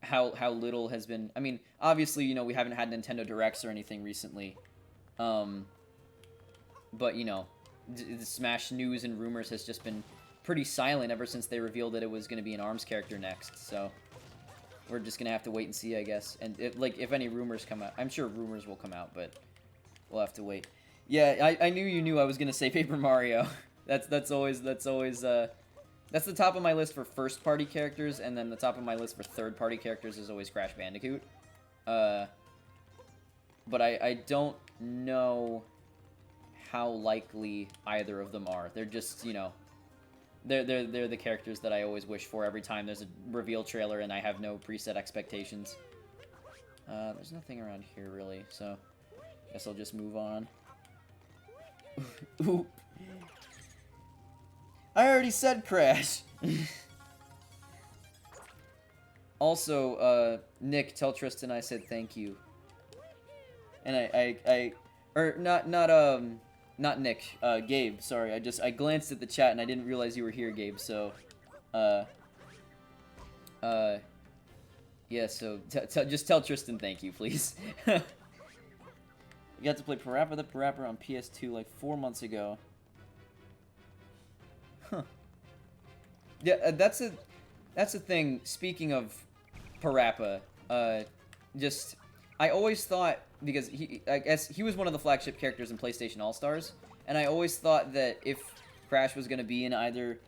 how little has been... I mean, obviously, you know, we haven't had Nintendo Directs or anything recently. But, you know, the Smash news and rumors has just been pretty silent ever since they revealed that it was going to be an ARMS character next, so... We're just going to have to wait and see, I guess. And, if any rumors come out... I'm sure rumors will come out, but we'll have to wait. Yeah, I knew you knew I was going to say Paper Mario. That's always... That's the top of my list for first-party characters, and then the top of my list for third-party characters is always Crash Bandicoot. but I don't know how likely either of them are. They're just, you know, they're the characters that I always wish for every time there's a reveal trailer and I have no preset expectations. There's nothing around here really, so guess I'll just move on. Oop. I already said crash. Also, Nick, tell Tristan I said thank you. And not Nick, Gabe, sorry. I glanced at the chat and I didn't realize you were here, Gabe, so, yeah, so, just tell Tristan thank you, please. You got to play Parappa the Parappa on PS2 like 4 months ago. Huh. Yeah, that's a thing, speaking of Parappa, I always thought, because I guess he was one of the flagship characters in PlayStation All-Stars, and I always thought that if Crash was going to be in either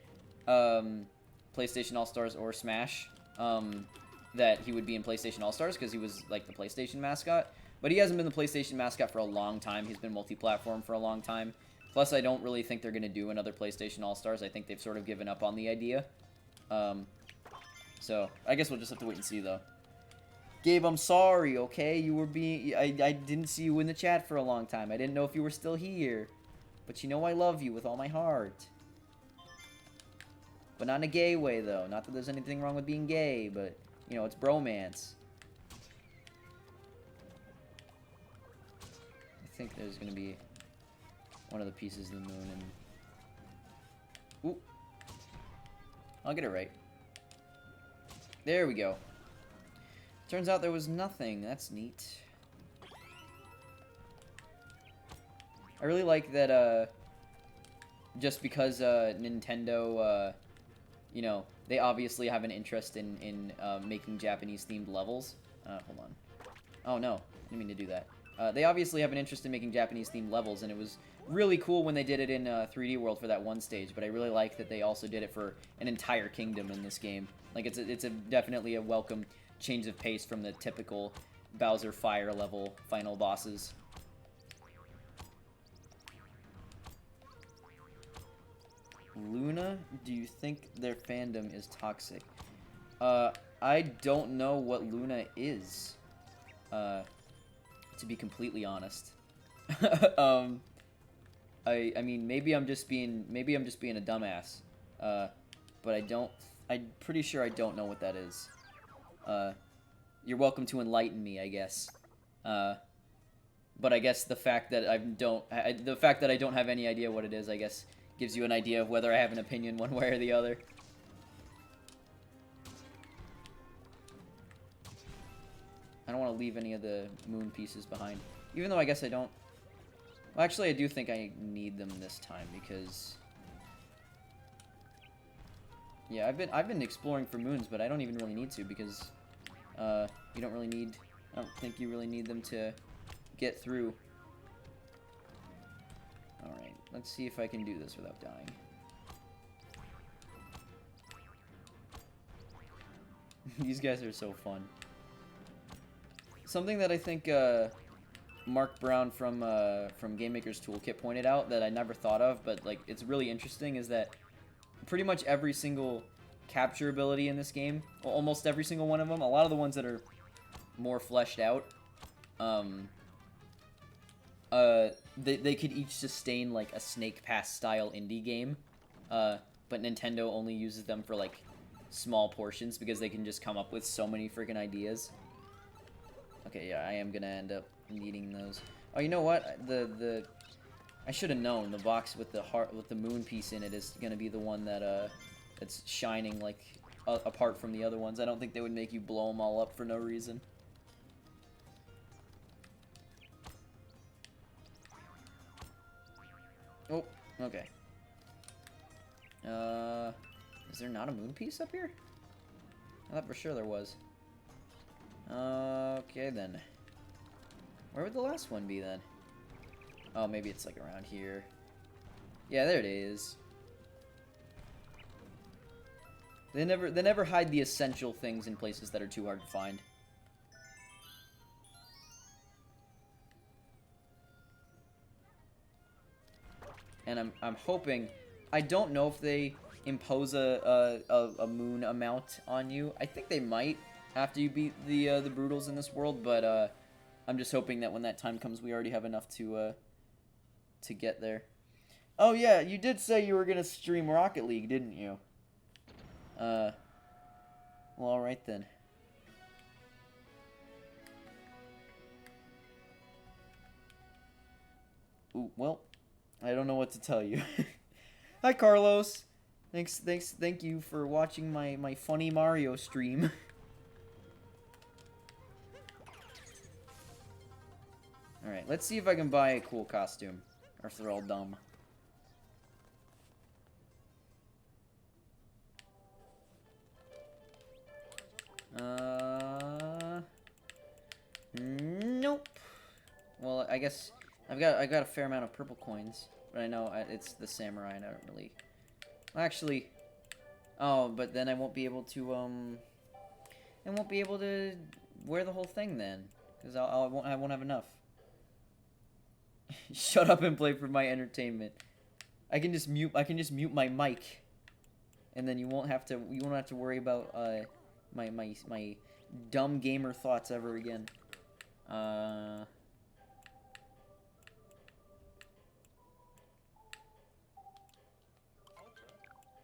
PlayStation All-Stars or Smash, that he would be in PlayStation All-Stars, because he was, like, the PlayStation mascot. But he hasn't been the PlayStation mascot for a long time. He's been multi-platform for a long time. Plus, I don't really think they're going to do another PlayStation All-Stars. I think they've sort of given up on the idea. So, I guess we'll just have to wait and see, though. Gabe, I'm sorry, okay? You were being... I didn't see you in the chat for a long time. I didn't know if you were still here. But you know I love you with all my heart. But not in a gay way, though. Not that there's anything wrong with being gay, but, you know, it's bromance. I think there's going to be one of the pieces of the moon, and... Ooh. I'll get it right. There we go. Turns out there was nothing. That's neat. I really like that, just because, Nintendo, you know, they obviously have an interest in making Japanese-themed levels. Hold on. Oh, no. I didn't mean to do that. They obviously have an interest in making Japanese-themed levels, and it was really cool when they did it in 3D World for that one stage, but I really like that they also did it for an entire kingdom in this game. Like, it's definitely a welcome change of pace from the typical Bowser Fire level final bosses. Luna, do you think their fandom is toxic? I don't know what Luna is, to be completely honest. I mean, maybe I'm just being a dumbass. But I'm pretty sure I don't know what that is. You're welcome to enlighten me, I guess. But I guess the fact that I don't have any idea what it is, I guess, gives you an idea of whether I have an opinion one way or the other. I don't want to leave any of the moon pieces behind. Even though I guess I don't... Well, actually, I do think I need them this time, because... Yeah, I've been exploring for moons, but I don't even really need to, because... you don't really need... I don't think you really need them to get through. Alright, let's see if I can do this without dying. These guys are so fun. Something that I think Mark Brown from Game Maker's Toolkit pointed out that I never thought of, but like it's really interesting, is that pretty much every single capture ability in this game, well, almost every single one of them, a lot of the ones that are more fleshed out, they could each sustain like a Snake Pass style indie game, but Nintendo only uses them for like small portions because they can just come up with so many freaking ideas. Okay, yeah, I am gonna end up needing those. Oh, you know what? I should have known the box with the heart with the moon piece in it is gonna be the one that that's shining like apart from the other ones. I don't think they would make you blow them all up for no reason. Oh, okay. Is there not a moon piece up here? I thought for sure there was. Okay, then. Where would the last one be, then? Oh, maybe it's, like, around here. Yeah, there it is. They never hide the essential things in places that are too hard to find. and I'm hoping. I don't know if they impose a moon amount on you. I think they might after you beat the Brutals in this world, but I'm just hoping that when that time comes, we already have enough to get there. Oh yeah, you did say you were gonna stream Rocket League, didn't you? Well, all right then. Ooh, well, I don't know what to tell you. Hi, Carlos. Thank you for watching my funny Mario stream. All right, let's see if I can buy a cool costume, or if they're all dumb. Nope. Well, I guess I got a fair amount of purple coins, but I know it's the samurai, and I don't really. Actually, oh, but then I won't be able to wear the whole thing then, because I won't have enough. Shut up and play for my entertainment. I can just mute my mic, and then you won't have to worry about my dumb gamer thoughts ever again.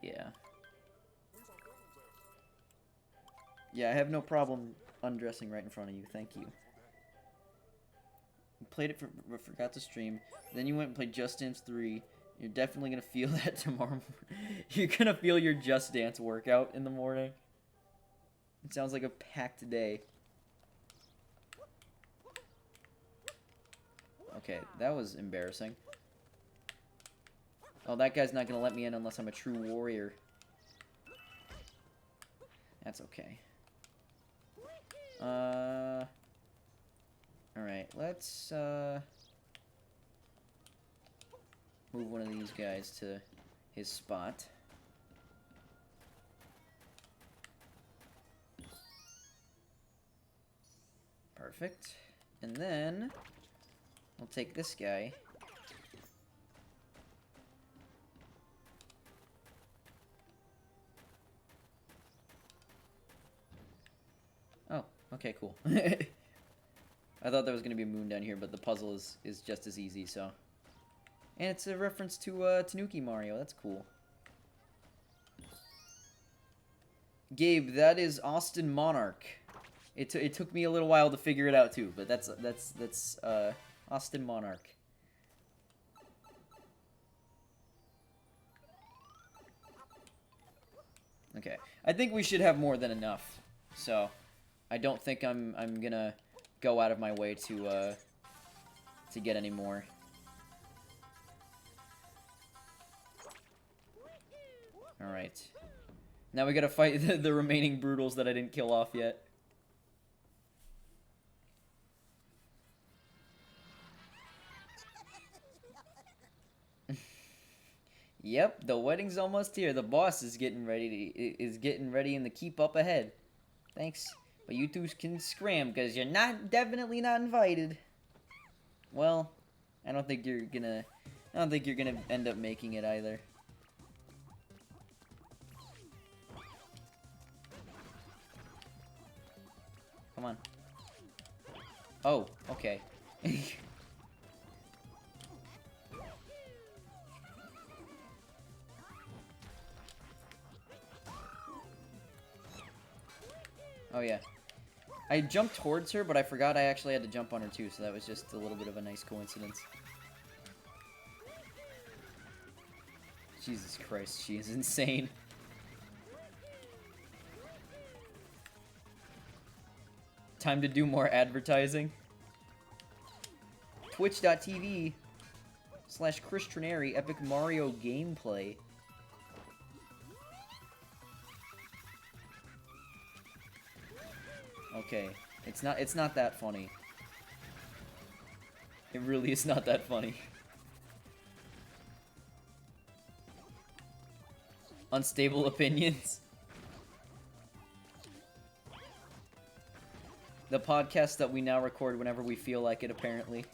Yeah. Yeah, I have no problem undressing right in front of you. Thank you. Played it forgot to stream. Then you went and played Just Dance 3. You're definitely gonna feel that tomorrow. You're gonna feel your Just Dance workout in the morning. It sounds like a packed day. Okay, that was embarrassing. Oh, that guy's not gonna let me in unless I'm a true warrior. That's okay. Alright, let's, move one of these guys to his spot. Perfect. And then, we'll take this guy. Oh, okay, cool. I thought there was going to be a moon down here, but the puzzle is just as easy, so. And it's a reference to Tanuki Mario. That's cool. Gabe, that is Austin Monarch. It took me a little while to figure it out, too, but that's Austin Monarch. Okay. I think we should have more than enough, so I don't think I'm gonna go out of my way to get any more. Alright. Now we gotta fight the remaining Brutals that I didn't kill off yet. Yep, the wedding's almost here. The boss is getting ready in the keep up ahead. Thanks. But you two can scram, because you're definitely not invited. Well, I don't think you're gonna end up making it either. Come on. Oh, okay. Oh yeah. I jumped towards her, but I forgot I actually had to jump on her too, so that was just a little bit of a nice coincidence. Jesus Christ, she is insane. Time to do more advertising. Twitch.tv/Chris Epic Mario gameplay. Okay, it's not that funny. It really is not that funny. Unstable opinions. The podcast that we now record whenever we feel like it, apparently.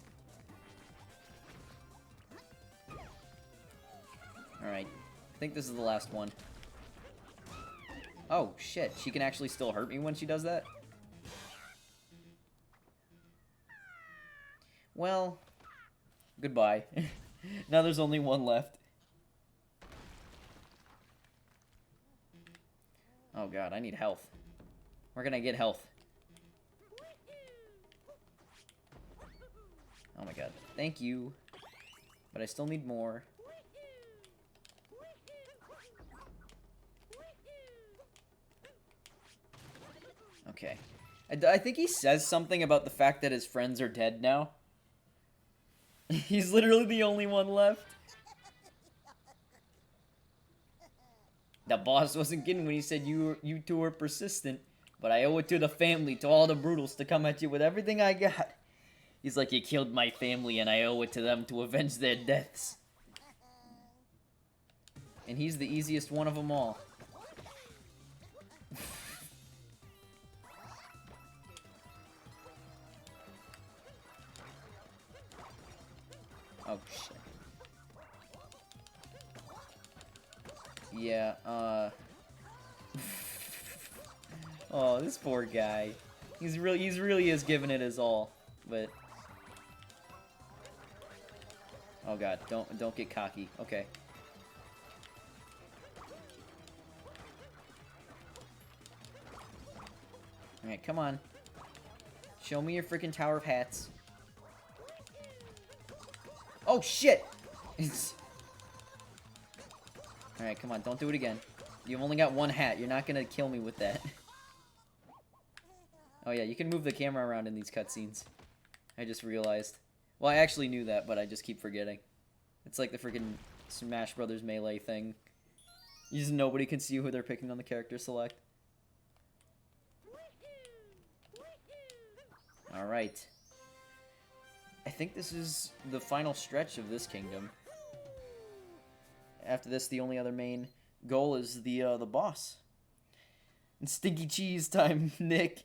I think this is the last one. Oh, shit. She can actually still hurt me when she does that? Well, goodbye. Now there's only one left. Oh god, I need health. Where can I get health? Oh my god. Thank you. But I still need more. Okay. I think he says something about the fact that his friends are dead now. He's literally the only one left. The boss wasn't kidding when he said you two were persistent, but I owe it to the family, to all the brutals, to come at you with everything I got. He's like, you killed my family and I owe it to them to avenge their deaths. And he's the easiest one of them all. Oh, shit. Yeah, oh, this poor guy. He's really is giving it his all, but... Oh god, don't get cocky. Okay. Alright, come on. Show me your freaking Tower of Hats. Oh, shit! Alright, come on, don't do it again. You've only got one hat. You're not gonna kill me with that. Oh yeah, you can move the camera around in these cutscenes. I just realized. Well, I actually knew that, but I just keep forgetting. It's like the freaking Smash Brothers Melee thing. You just nobody can see who they're picking on the character select. Alright. I think this is the final stretch of this kingdom. After this, the only other main goal is the boss. And stinky cheese time, Nick.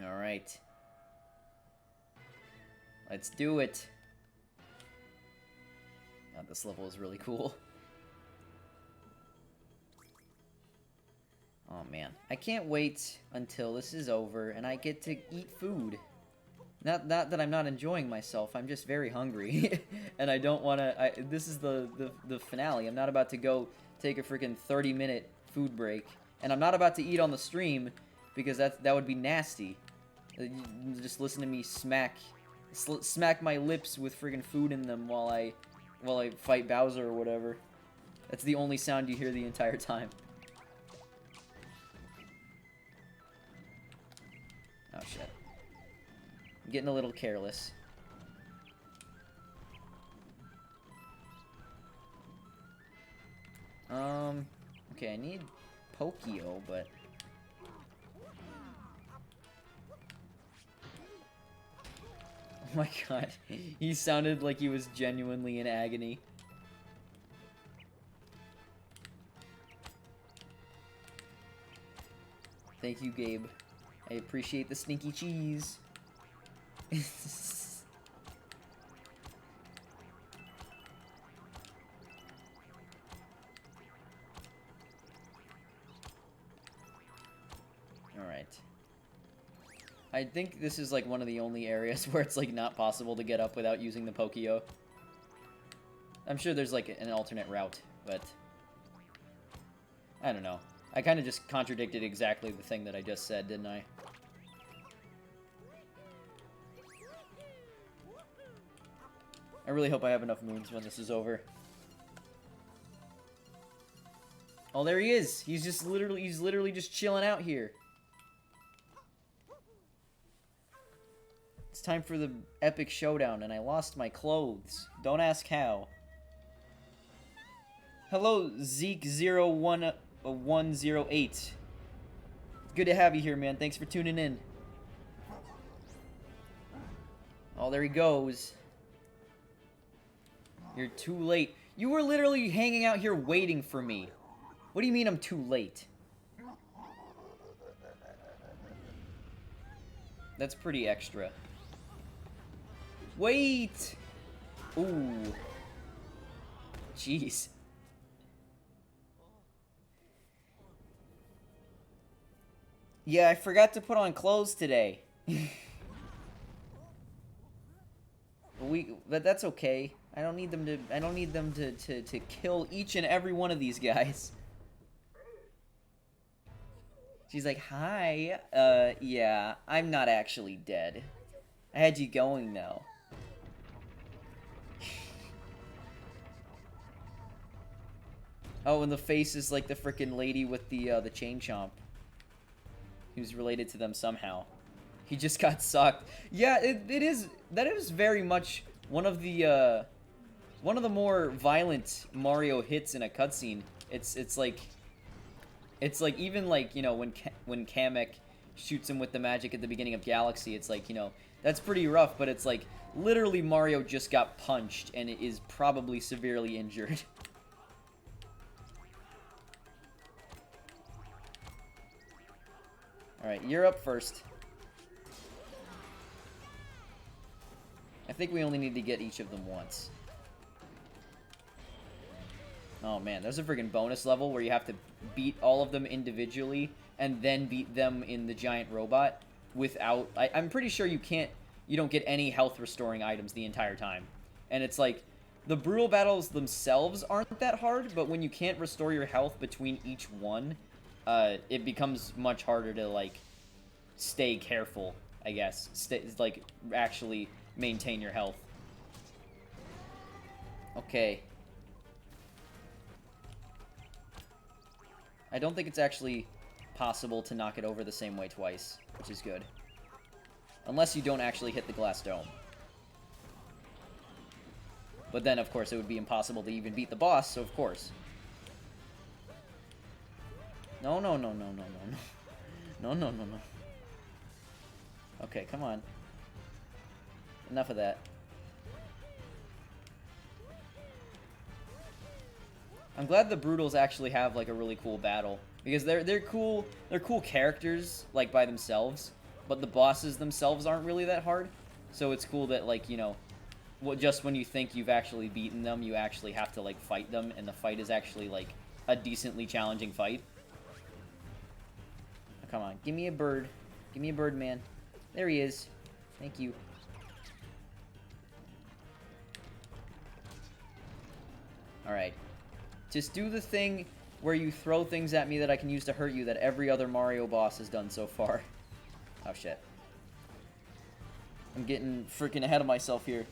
Alright. Let's do it. God, this level is really cool. Oh man, I can't wait until this is over and I get to eat food. Not that I'm not enjoying myself, I'm just very hungry. And I don't want to... This is the finale. I'm not about to go take a freaking 30-minute food break. And I'm not about to eat on the stream, because that would be nasty. Just listen to me smack my lips with freaking food in them while I fight Bowser or whatever. That's the only sound you hear the entire time. Oh shit. I'm getting a little careless. Okay, I need Pokio, but... Oh my god, he sounded like he was genuinely in agony. Thank you, Gabe. I appreciate the stinky cheese. Alright. I think this is like one of the only areas where it's like not possible to get up without using the Pokio. I'm sure there's like an alternate route, but I don't know. I kind of just contradicted exactly the thing that I just said, didn't I? I really hope I have enough moons when this is over. Oh, there he is! He's literally just chilling out here. It's time for the epic showdown, and I lost my clothes. Don't ask how. Hello, Zeke01108. Good to have you here, man. Thanks for tuning in. Oh, there he goes. You're too late. You were literally hanging out here waiting for me. What do you mean I'm too late? That's pretty extra. Wait! Ooh. Jeez. Yeah, I forgot to put on clothes today. But that's okay. I don't need them to kill each and every one of these guys. She's like, "Hi. Yeah, I'm not actually dead. I had you going though." Oh, and the face is like the frickin' lady with the chain chomp. Who's related to them somehow. He just got sucked. Yeah, that is very much one of the more violent Mario hits in a cutscene. It's like even like, you know, when Kamek shoots him with the magic at the beginning of Galaxy, it's like, you know, that's pretty rough, but it's like literally Mario just got punched and is probably severely injured. Alright, you're up first. I think we only need to get each of them once. Oh man, there's a friggin' bonus level where you have to beat all of them individually and then beat them in the giant robot without... I'm pretty sure you don't get any health restoring items the entire time. And it's like, the brutal battles themselves aren't that hard, but when you can't restore your health between each one, it becomes much harder to, like, stay careful, I guess. Like, actually maintain your health. Okay. I don't think it's actually possible to knock it over the same way twice, which is good. Unless you don't actually hit the glass dome. But then, of course, it would be impossible to even beat the boss, so of course. No, no, no, no, no, no, no. No, no, no, no. Okay, come on. Enough of that. I'm glad the Brutals actually have, like, a really cool battle. Because they're cool characters, like, by themselves. But the bosses themselves aren't really that hard. So it's cool that, like, you know, just when you think you've actually beaten them, you actually have to, like, fight them. And the fight is actually, like, a decently challenging fight. Oh, come on, give me a bird. Give me a bird, man. There he is. Thank you. Alright. Just do the thing where you throw things at me that I can use to hurt you that every other Mario boss has done so far. Oh, shit. I'm getting freaking ahead of myself here.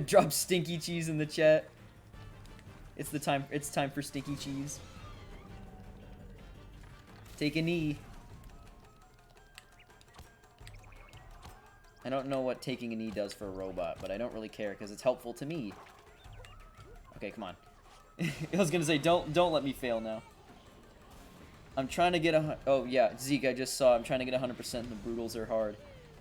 Drop Stinky Cheese in the chat. It's time for Stinky Cheese. Take a knee. I don't know what taking a knee does for a robot, but I don't really care because it's helpful to me. Okay, come on. I was gonna say, don't let me fail now. I'm trying to get oh yeah, Zeke, I just saw. I'm trying to get 100% and the Brutals are hard.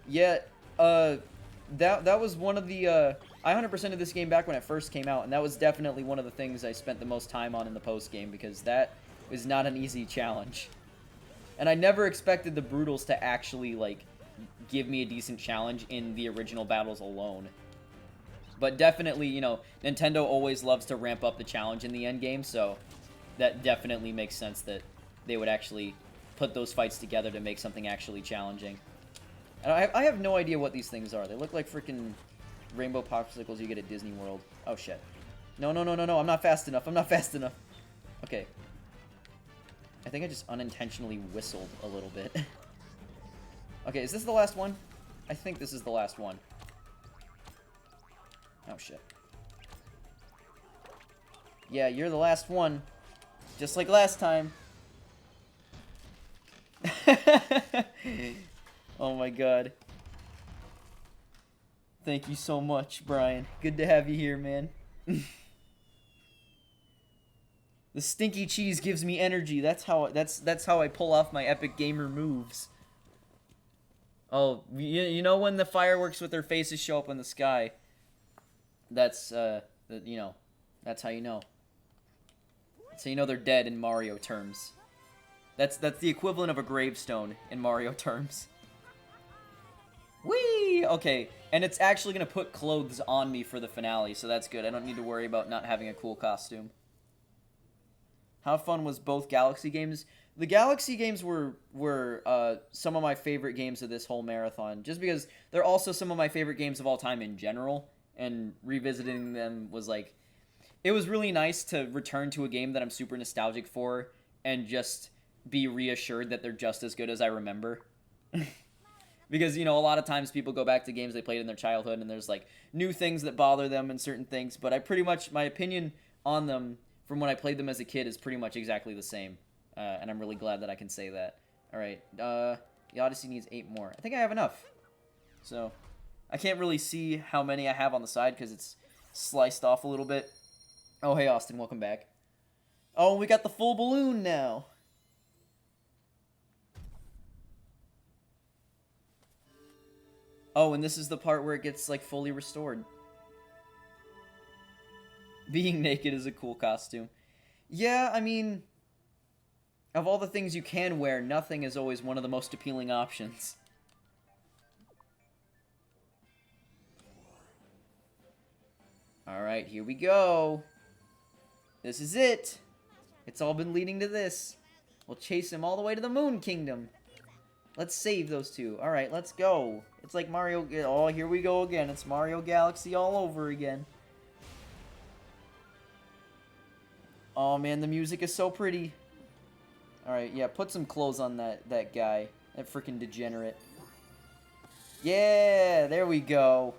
Yeah, that was one of the, I 100%ed this game back when it first came out, and that was definitely one of the things I spent the most time on in the post-game, because that was not an easy challenge. And I never expected the Brutals to actually, like, give me a decent challenge in the original battles alone. But definitely, you know, Nintendo always loves to ramp up the challenge in the end game, so that definitely makes sense that they would actually put those fights together to make something actually challenging. And I have no idea what these things are. They look like freaking rainbow popsicles you get at Disney World. Oh, shit. No, no, no, no, no. I'm not fast enough. I'm not fast enough. Okay. I think I just unintentionally whistled a little bit. Okay, is this the last one? I think this is the last one. Oh, shit. Yeah, you're the last one. Just like last time. Oh my god. Thank you so much, Brian. Good to have you here, man. The stinky cheese gives me energy. That's how I pull off my epic gamer moves. Oh, you know when the fireworks with their faces show up in the sky? That's you know, that's how you know. So you know they're dead in Mario terms. That's the equivalent of a gravestone in Mario terms. Whee! Okay, and it's actually gonna put clothes on me for the finale, so that's good. I don't need to worry about not having a cool costume. How fun was both Galaxy games? The Galaxy games were some of my favorite games of this whole marathon, just because they're also some of my favorite games of all time in general, and revisiting them was like, it was really nice to return to a game that I'm super nostalgic for and just be reassured that they're just as good as I remember. Because, you know, a lot of times people go back to games they played in their childhood and there's like new things that bother them and certain things, but I pretty much, my opinion on them from when I played them as a kid is pretty much exactly the same. And I'm really glad that I can say that. Alright, the Odyssey needs 8 more. I think I have enough. So, I can't really see how many I have on the side because it's sliced off a little bit. Oh, hey Austin, welcome back. Oh, we got the full balloon now. Oh, and this is the part where it gets, like, fully restored. Being naked is a cool costume. Yeah, I mean, of all the things you can wear, nothing is always one of the most appealing options. Alright, here we go. This is it. It's all been leading to this. We'll chase him all the way to the Moon Kingdom. Let's save those two. Alright, let's go. It's like Mario... Oh, here we go again. It's Mario Galaxy all over again. Oh, man, the music is so pretty. Alright, yeah, put some clothes on that guy. That freaking degenerate. Yeah, there we go.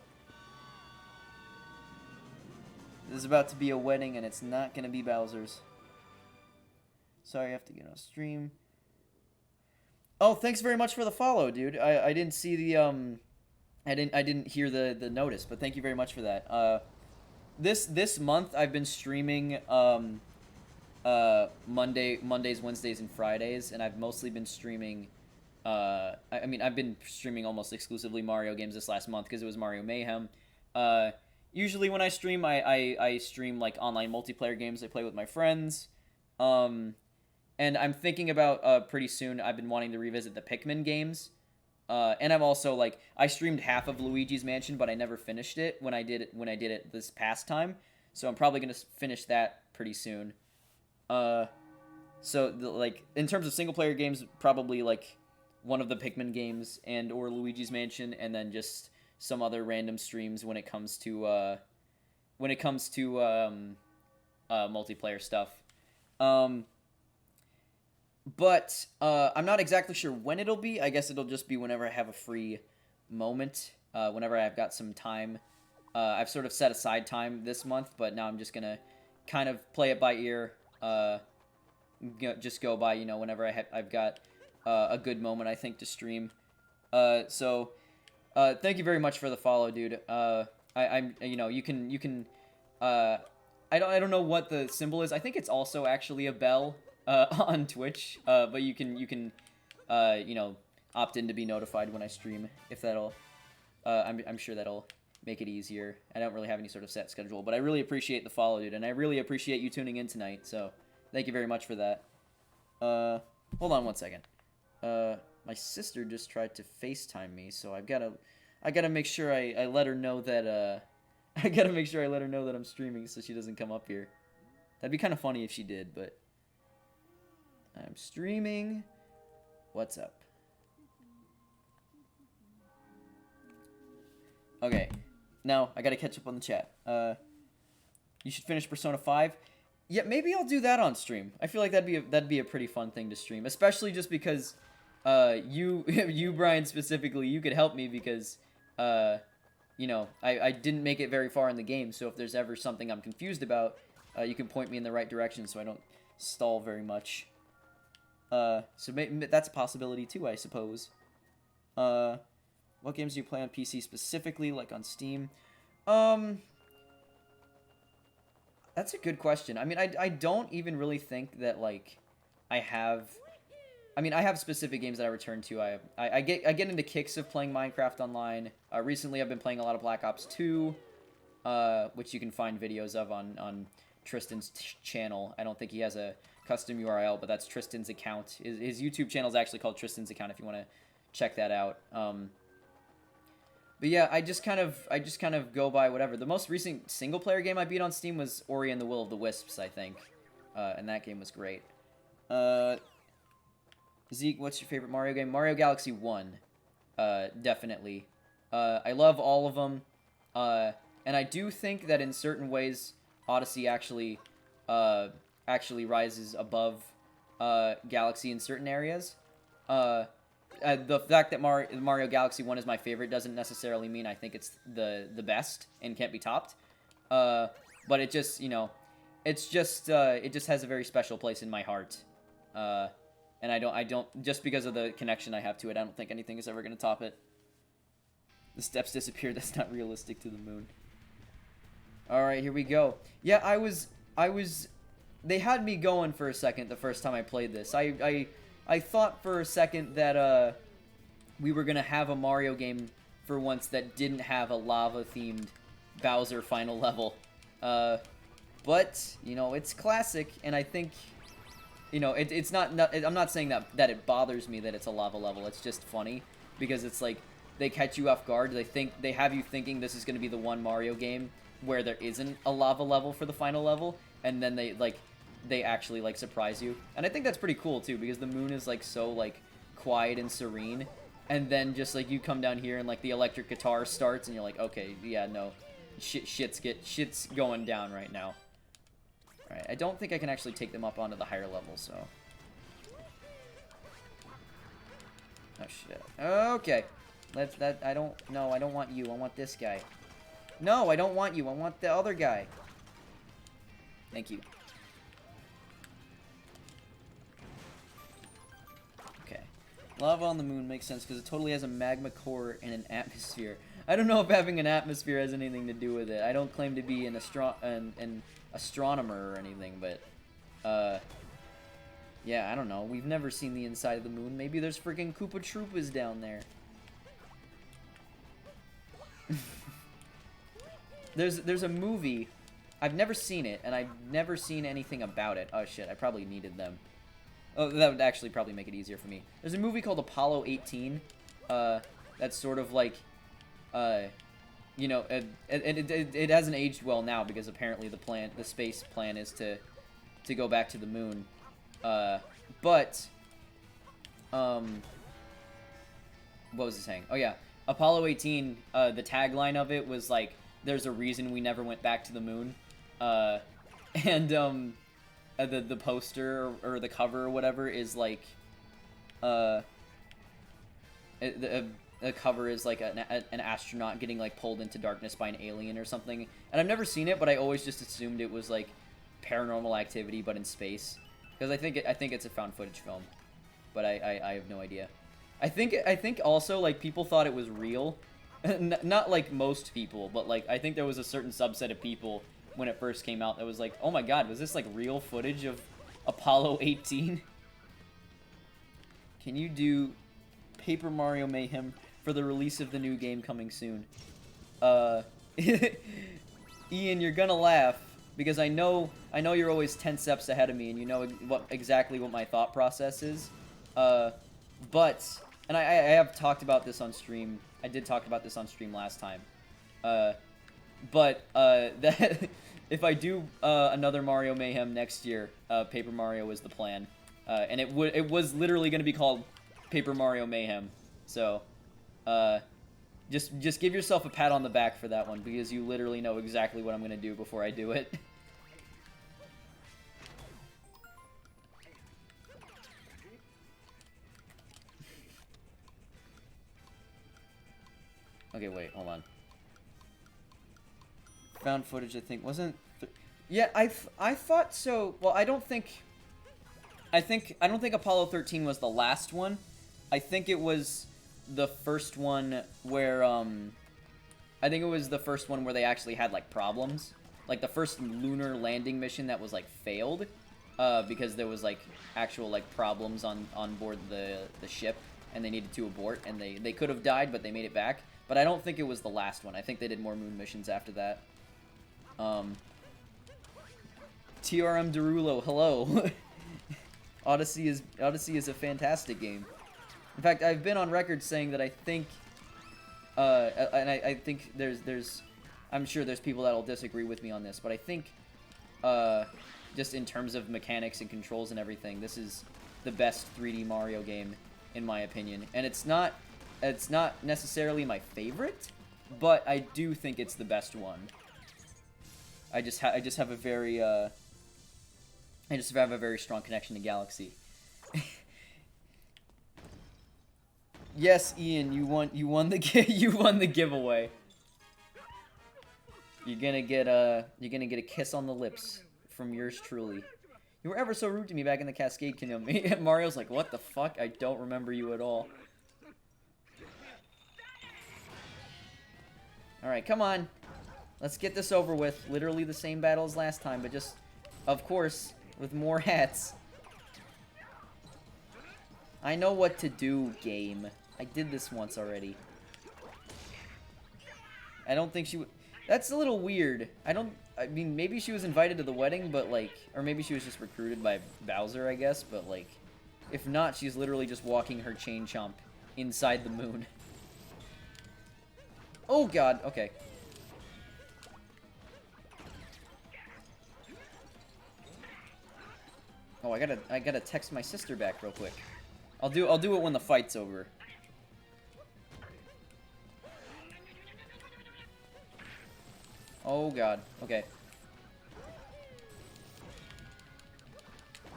This is about to be a wedding, and it's not going to be Bowser's. Sorry, I have to get on stream. Oh, thanks very much for the follow, dude. I didn't see the I didn't hear the notice, but thank you very much for that. This month I've been streaming Mondays, Wednesdays, and Fridays, and I've mostly been streaming I mean I've been streaming almost exclusively Mario games this last month because it was Mario Mayhem. Usually when I stream I stream like online multiplayer games I play with my friends. And I'm thinking about, pretty soon, I've been wanting to revisit the Pikmin games. And I'm also, like, I streamed half of Luigi's Mansion, but I never finished it when I did it this past time. So I'm probably going to finish that pretty soon. Like, in terms of single-player games, probably, like, one of the Pikmin games and or Luigi's Mansion, and then just some other random streams when it comes to, multiplayer stuff. But I'm not exactly sure when it'll be. I guess it'll just be whenever I have a free moment, whenever I've got some time. I've sort of set aside time this month, but now I'm just going to kind of play it by ear. Just go by, you know, whenever I've got a good moment, I think, to stream. So thank you very much for the follow, dude. I'm you know, you can I don't know what the symbol is. I think it's also actually a bell. On Twitch, but you can you know, opt in to be notified when I stream, if that'll, I'm sure that'll make it easier. I don't really have any sort of set schedule, but I really appreciate the follow, dude, and I really appreciate you tuning in tonight, so thank you very much for that. Hold on one second. My sister just tried to FaceTime me, so I gotta make sure I let her know that, I gotta make sure I let her know that I'm streaming so she doesn't come up here. That'd be kind of funny if she did, but... I'm streaming. What's up? Okay. Now, I gotta catch up on the chat. You should finish Persona 5. Yeah, maybe I'll do that on stream. I feel like that'd be a pretty fun thing to stream. Especially just because, you, Brian, specifically, you could help me because, you know, I didn't make it very far in the game, so if there's ever something I'm confused about, you can point me in the right direction so I don't stall very much. So that's a possibility too, I suppose. What games do you play on PC specifically, like on Steam? That's a good question. I mean, I don't even really think that, like, I have... I mean, I have specific games that I return to. I get into kicks of playing Minecraft online. Recently, I've been playing a lot of Black Ops 2, which you can find videos of on Tristan's channel. I don't think he has a custom URL, but that's Tristan's account. His YouTube channel is actually called Tristan's account if you want to check that out. But yeah, I just kind of go by whatever. The most recent single player game I beat on Steam was Ori and the Will of the Wisps, I think. And that game was great. Zeke, what's your favorite Mario game? Mario Galaxy 1. Definitely. I love all of them. And I do think that in certain ways, Odyssey actually rises above Galaxy in certain areas. The fact that Mario Galaxy 1 is my favorite doesn't necessarily mean I think it's the best and can't be topped. But it just, you know, it just has a very special place in my heart. And I don't, just because of the connection I have to it, I don't think anything is ever going to top it. The steps disappear, that's not realistic to the moon. Alright, here we go. Yeah, they had me going for a second the first time I played this. I thought for a second that, we were gonna have a Mario game for once that didn't have a lava-themed Bowser final level. But, you know, it's classic, and I think, you know, it's not I'm not saying that it bothers me that it's a lava level. It's just funny, because it's like, they catch you off guard. They have you thinking this is gonna be the one Mario game where there isn't a lava level for the final level, and then they actually, like, surprise you. And I think that's pretty cool, too, because the moon is, like, so, like, quiet and serene, and then just, like, you come down here and, like, the electric guitar starts, and you're like, okay, yeah, no, shit's going down right now. Alright, I don't think I can actually take them up onto the higher level, so... Oh, shit. Okay. I don't want you, I want this guy. No, I don't want you, I want the other guy. Thank you. Okay. Lava on the moon makes sense because it totally has a magma core and an atmosphere. I don't know if having an atmosphere has anything to do with it. I don't claim to be an astronomer or anything, but yeah, I don't know. We've never seen the inside of the moon. Maybe there's freaking Koopa Troopas down there. There's a movie. I've never seen it, and I've never seen anything about it. Oh shit, I probably needed them. Oh, that would actually probably make it easier for me. There's a movie called Apollo 18. That's sort of like, you know, it hasn't aged well now because apparently the space plan is to go back to the moon. What was I saying? Oh yeah, Apollo 18. The tagline of it was like, "There's a reason we never went back to the moon," and the poster or the cover or whatever is like, the cover is like an astronaut getting like pulled into darkness by an alien or something. And I've never seen it, but I always just assumed it was like Paranormal Activity, but in space, because I think it's a found footage film, but I have no idea. I think also like people thought it was real. Not like most people, but like I think there was a certain subset of people when it first came out that was like, oh my god, was this like real footage of Apollo 18? Can you do Paper Mario Mayhem for the release of the new game coming soon? Ian, you're gonna laugh because I know you're always 10 steps ahead of me and you know exactly what my thought process is. But and I have talked about this on stream. I did talk about this on stream last time. That if I do another Mario Mayhem next year, Paper Mario is the plan. And it was literally going to be called Paper Mario Mayhem. So, just give yourself a pat on the back for that one, because you literally know exactly what I'm going to do before I do it. Okay, wait, hold on. Found footage, I think, wasn't... Yeah, I thought so. Well, I don't think Apollo 13 was the last one. I think it was the first one where, I think it was the first one where they actually had, like, problems. Like, the first lunar landing mission that was, like, failed, because there was, like, actual, like, problems on board the ship, and they needed to abort, and they could have died, but they made it back. But I don't think it was the last one. I think they did more moon missions after that. TRM Derulo, hello. Odyssey is a fantastic game. In fact, I've been on record saying that I think And I think I'm sure there's people that'll disagree with me on this, but I think, just in terms of mechanics and controls and everything, this is the best 3D Mario game, in my opinion. And it's not necessarily my favorite, but I do think it's the best one. I just have a very strong connection to Galaxy. Yes, Ian, you won the giveaway. You're gonna get a kiss on the lips from yours truly. You were ever so rude to me back in the Cascade Kingdom. Mario's like, what the fuck? I don't remember you at all. Alright, come on. Let's get this over with. Literally the same battle as last time, but just, of course, with more hats. I know what to do, game. I did this once already. I don't think she would... That's a little weird. I mean, maybe she was invited to the wedding, but, like... Or maybe she was just recruited by Bowser, I guess, but, like... If not, she's literally just walking her chain chomp inside the moon. Oh, God. Okay. Oh, I gotta text my sister back real quick. I'll do it when the fight's over. Oh god. Okay.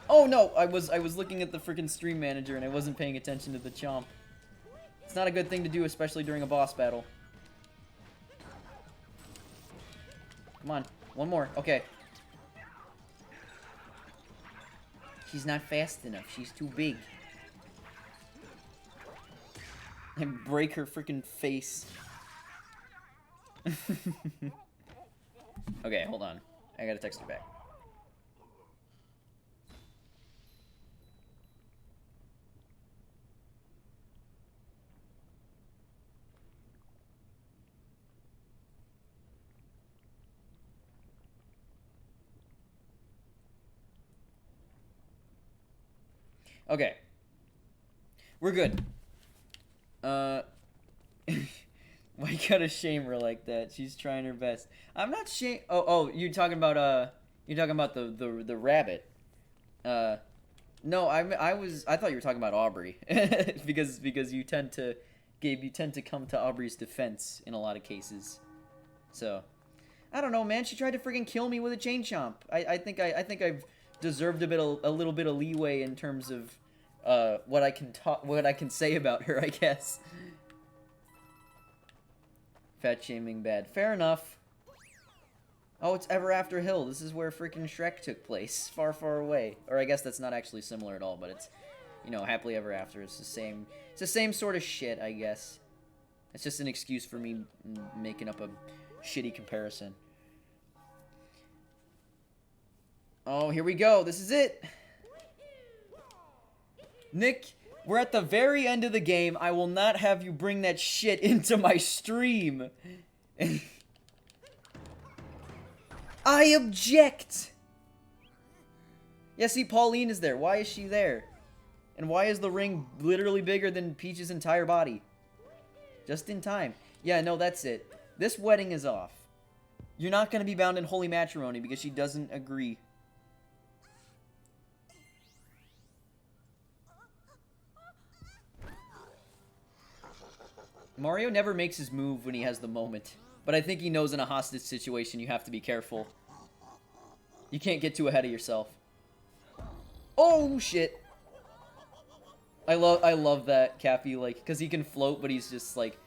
Oh no, I was looking at the freaking stream manager and I wasn't paying attention to the chomp. It's not a good thing to do, especially during a boss battle. Come on, one more. Okay. She's not fast enough. She's too big. And break her freaking face. Okay, hold on. I gotta text her back. Okay. We're good. Why you gotta shame her like that? She's trying her best. I'm not shame. Oh, you're talking about the rabbit. No, I thought you were talking about Aubrey because you tend to come to Aubrey's defense in a lot of cases. So, I don't know, man. She tried to freaking kill me with a chain chomp. I think I've deserved a little bit of leeway in terms of what I can say about her, I guess. Fat shaming bad. Fair enough. Oh, it's Ever After Hill. This is where freaking Shrek took place. Far, far away. Or I guess that's not actually similar at all, but it's, you know, Happily Ever After. It's the same sort of shit, I guess. It's just an excuse for me making up a shitty comparison. Oh, here we go. This is it. Nick, we're at the very end of the game. I will not have you bring that shit into my stream. I object. Yeah, see, Pauline is there. Why is she there? And why is the ring literally bigger than Peach's entire body? Just in time. Yeah, no, that's it. This wedding is off. You're not going to be bound in holy matrimony because she doesn't agree. Mario never makes his move when he has the moment. But I think he knows in a hostage situation you have to be careful. You can't get too ahead of yourself. Oh, shit. I love that Cappy, like, because he can float, but he's just, like,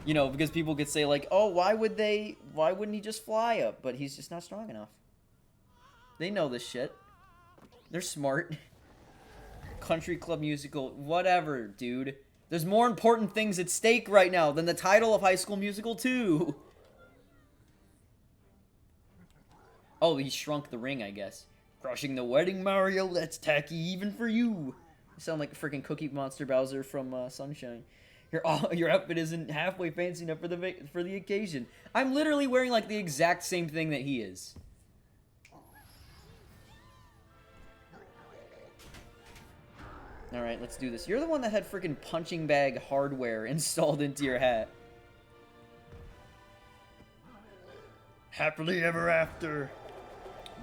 you know, because people could say, like, oh, why wouldn't he just fly up? But he's just not strong enough. They know this shit. They're smart. Country Club Musical, whatever, dude. There's more important things at stake right now than the title of High School Musical 2. Oh, he shrunk the ring, I guess. Crushing the wedding, Mario, that's tacky even for you. You sound like a freaking Cookie Monster Bowser from Sunshine. Your outfit isn't halfway fancy enough for the occasion. I'm literally wearing like the exact same thing that he is. Alright, let's do this. You're the one that had freaking punching bag hardware installed into your hat. Happily ever after.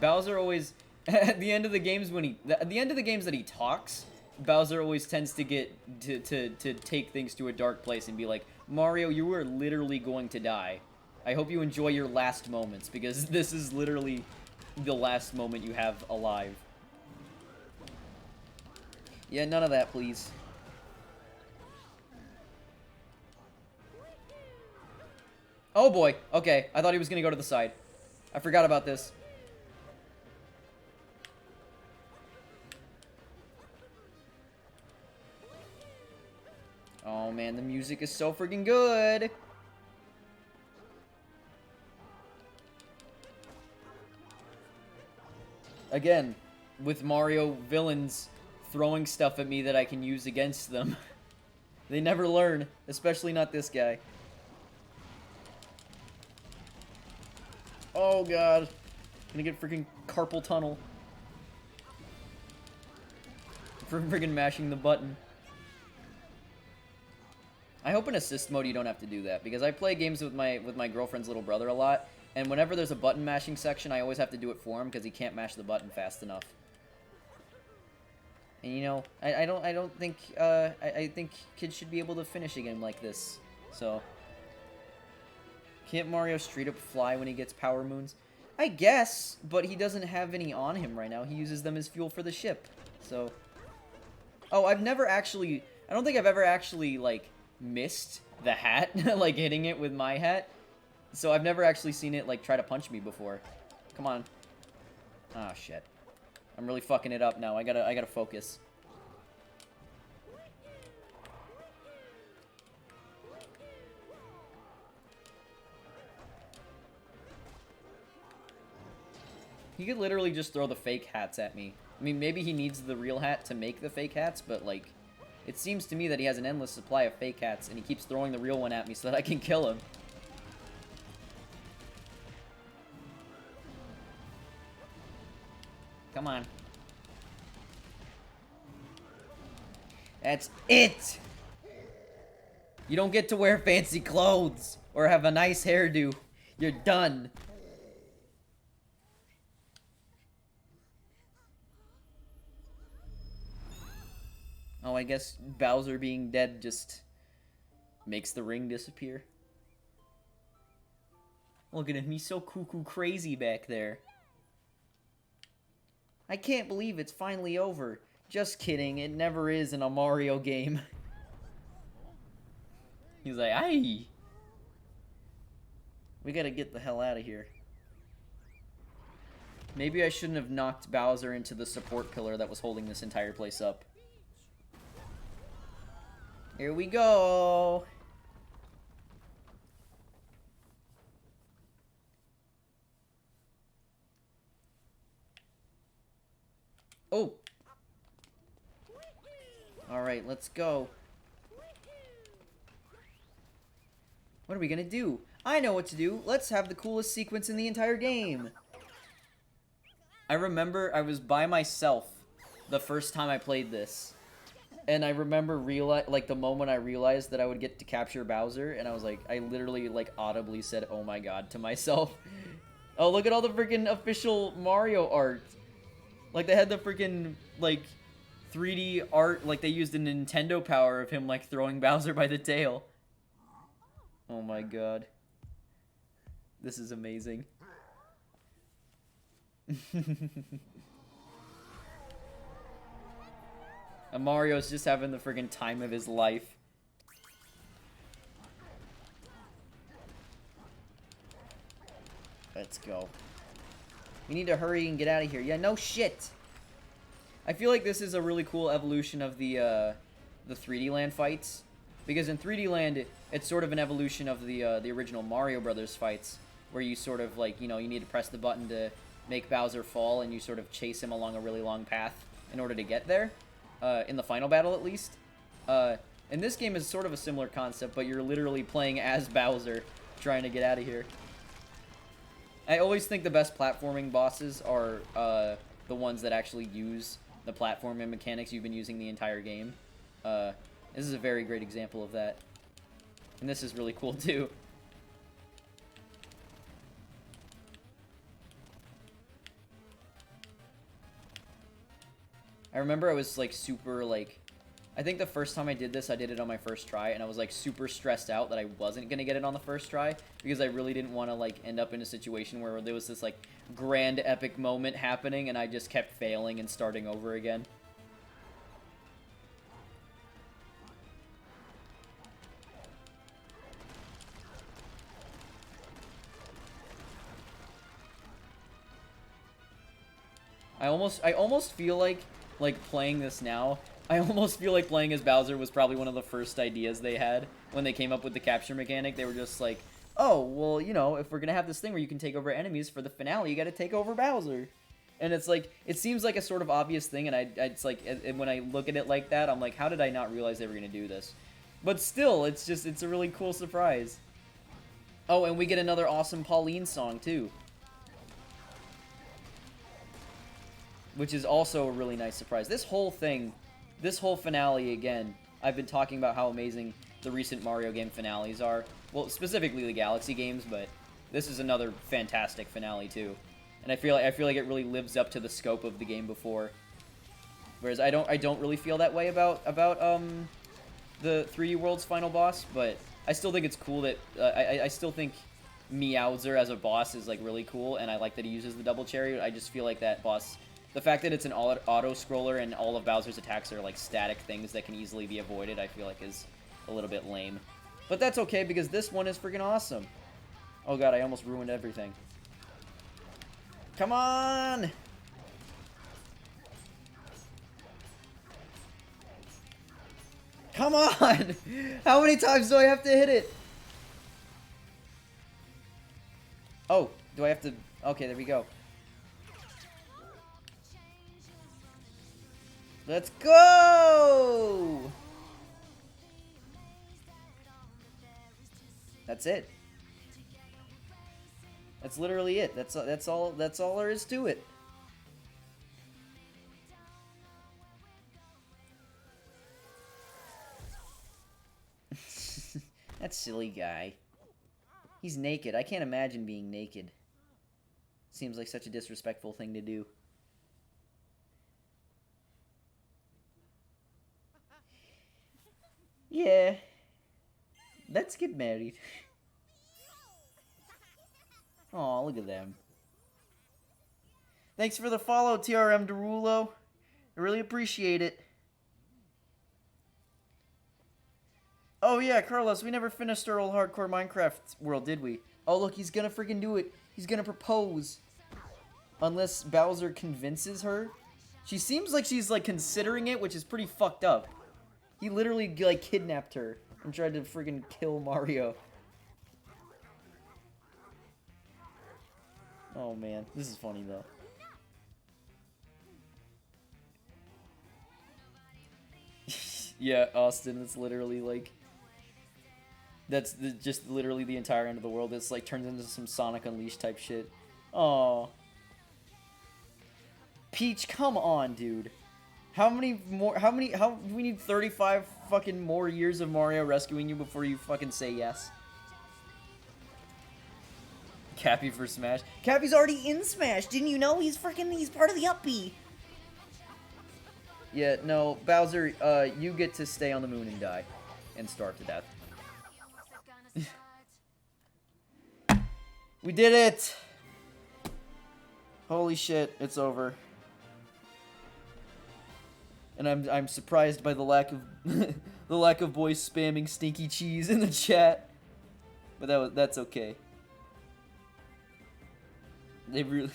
Bowser always, at the end of the games at the end of the games that he talks, Bowser always tends to get to take things to a dark place and be like, Mario, you are literally going to die. I hope you enjoy your last moments, because this is literally the last moment you have alive. Yeah, none of that, please. Oh boy, okay, I thought he was gonna go to the side. I forgot about this. Oh man, the music is so freaking good! Again, with Mario villains throwing stuff at me that I can use against them. They never learn, especially not this guy. Oh god. Gonna get freaking carpal tunnel. For freaking mashing the button. I hope in assist mode you don't have to do that, because I play games with my girlfriend's little brother a lot, and whenever there's a button mashing section, I always have to do it for him because he can't mash the button fast enough. And you know, I don't think I think kids should be able to finish a game like this. So can't Mario straight up fly when he gets power moons? I guess, but he doesn't have any on him right now. He uses them as fuel for the ship. So oh, I don't think I've ever actually like missed the hat, like hitting it with my hat. So I've never actually seen it like try to punch me before. Come on. Ah, shit. I'm really fucking it up now. I gotta focus. He could literally just throw the fake hats at me. I mean, maybe he needs the real hat to make the fake hats, but like, it seems to me that he has an endless supply of fake hats, and he keeps throwing the real one at me so that I can kill him. Come on. That's it! You don't get to wear fancy clothes or have a nice hairdo. You're done. Oh, I guess Bowser being dead just makes the ring disappear. Look at him, he's so cuckoo crazy back there. I can't believe it's finally over. Just kidding, it never is in a Mario game. He's like, aye. We gotta get the hell out of here. Maybe I shouldn't have knocked Bowser into the support pillar that was holding this entire place up. Here we go. Oh. All right, let's go. What are we gonna do? I know what to do. Let's have the coolest sequence in the entire game. I remember I was by myself the first time I played this. And I remember like the moment I realized that I would get to capture Bowser, and I was like, I literally like audibly said, "Oh my god," to myself. Oh, look at all the freaking official Mario art. Like they had the freaking like 3D art, like they used the Nintendo power of him like throwing Bowser by the tail. Oh my god. This is amazing. And Mario's just having the friggin' time of his life. Let's go. We need to hurry and get out of here. Yeah, no shit! I feel like this is a really cool evolution of the 3D Land fights. Because in 3D Land, it's sort of an evolution of the original Mario Brothers fights. Where you sort of, like, you know, you need to press the button to make Bowser fall, and you sort of chase him along a really long path in order to get there. In the final battle, at least. And this game is sort of a similar concept, but you're literally playing as Bowser, trying to get out of here. I always think the best platforming bosses are the ones that actually use the platforming mechanics you've been using the entire game. This is a very great example of that. And this is really cool, too. I remember I was like super like, I think the first time I did this, I did it on my first try, and I was like super stressed out that I wasn't gonna get it on the first try because I really didn't want to like end up in a situation where there was this like grand epic moment happening and I just kept failing and starting over again. I almost feel like playing this now, I almost feel like playing as Bowser was probably one of the first ideas they had when they came up with the capture mechanic. They were just like, oh, well, you know, if we're gonna have this thing where you can take over enemies for the finale, you gotta take over Bowser. And it's like, it seems like a sort of obvious thing, and it's like, when I look at it like that, I'm like, how did I not realize they were gonna do this? But still, it's just, it's a really cool surprise. Oh, and we get another awesome Pauline song, too. Which is also a really nice surprise. This whole thing, this whole finale, again, I've been talking about how amazing the recent Mario game finales are. Well, specifically the Galaxy games, but this is another fantastic finale, too. And I feel like it really lives up to the scope of the game before. Whereas I don't really feel that way about the 3D World's final boss, but I still think it's cool that I still think Meowser as a boss is like really cool, and I like that he uses the double cherry. I just feel like that boss, the fact that it's an auto-scroller and all of Bowser's attacks are like static things that can easily be avoided, I feel like is a little bit lame. But that's okay, because this one is freaking awesome. Oh god, I almost ruined everything. Come on! Come on! How many times do I have to hit it? Oh, do I have to... Okay, there we go. Let's go! That's it. That's literally it. That's all there is to it. That silly guy. He's naked. I can't imagine being naked. Seems like such a disrespectful thing to do. Yeah. Let's get married. Aw, look at them. Thanks for the follow, TRM Derulo. I really appreciate it. Oh yeah, Carlos, we never finished our old hardcore Minecraft world, did we? Oh look, he's gonna freaking do it. He's gonna propose. Unless Bowser convinces her. She seems like she's like considering it, which is pretty fucked up. He literally like kidnapped her and tried to freaking kill Mario. Oh man, this is funny though. Yeah, Austin, it's literally like... That's just literally the entire end of the world. It's like turns into some Sonic Unleashed type shit. Oh, Peach, come on, dude. How many more, we need 35 fucking more years of Mario rescuing you before you fucking say yes? Cappy for Smash. Cappy's already in Smash, didn't you know? He's part of the Uppy. Yeah, no, Bowser, you get to stay on the moon and die. And starve to death. We did it! Holy shit, it's over. And I'm surprised by the lack of the lack of boys spamming stinky cheese in the chat. But that's okay. They really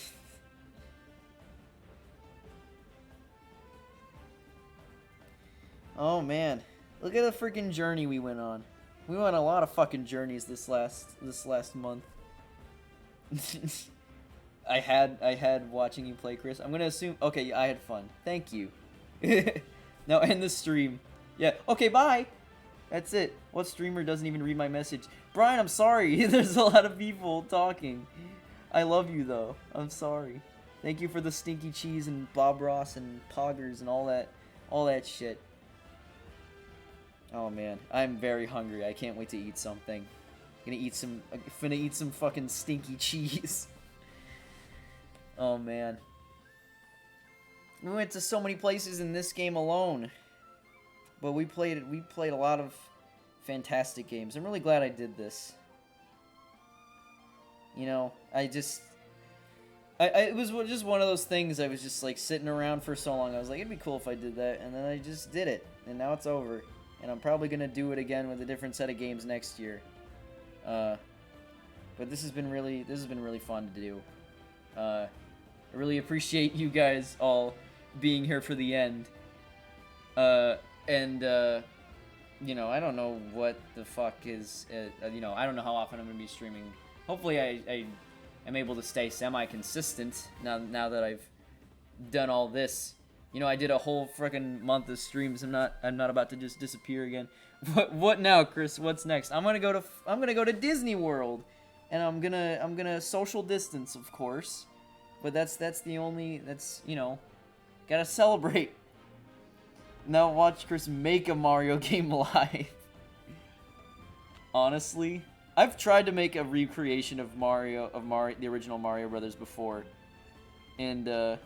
Oh man. Look at the freaking journey we went on. We went on a lot of fucking journeys this last month. I had watching you play, Chris. I'm gonna assume... Okay, I had fun. Thank you. Now end the stream. Yeah, okay, bye! That's it. What streamer doesn't even read my message? Brian, I'm sorry. There's a lot of people talking. I love you, though. I'm sorry. Thank you for the stinky cheese and Bob Ross and Poggers and all that shit. Oh, man. I'm very hungry. I can't wait to eat something. Finna eat some fucking stinky cheese. Oh man. We went to so many places in this game alone. But we played a lot of fantastic games. I'm really glad I did this. You know, it was just one of those things. I was just like sitting around for so long. I was like, it'd be cool if I did that, and then I just did it, and now it's over. And I'm probably gonna do it again with a different set of games next year. But this has been really fun to do. I really appreciate you guys all being here for the end. You know, I don't know what the fuck is, you know, I don't know how often I'm going to be streaming. Hopefully I am able to stay semi-consistent now that I've done all this. You know, I did a whole freaking month of streams. I'm not about to just disappear again. What now, Chris? What's next? I'm going to go to Disney World, and I'm going to social distance, of course. But that's you know, got to celebrate. Now watch Chris make a Mario game live. Honestly, I've tried to make a recreation of the original Mario Brothers before, and it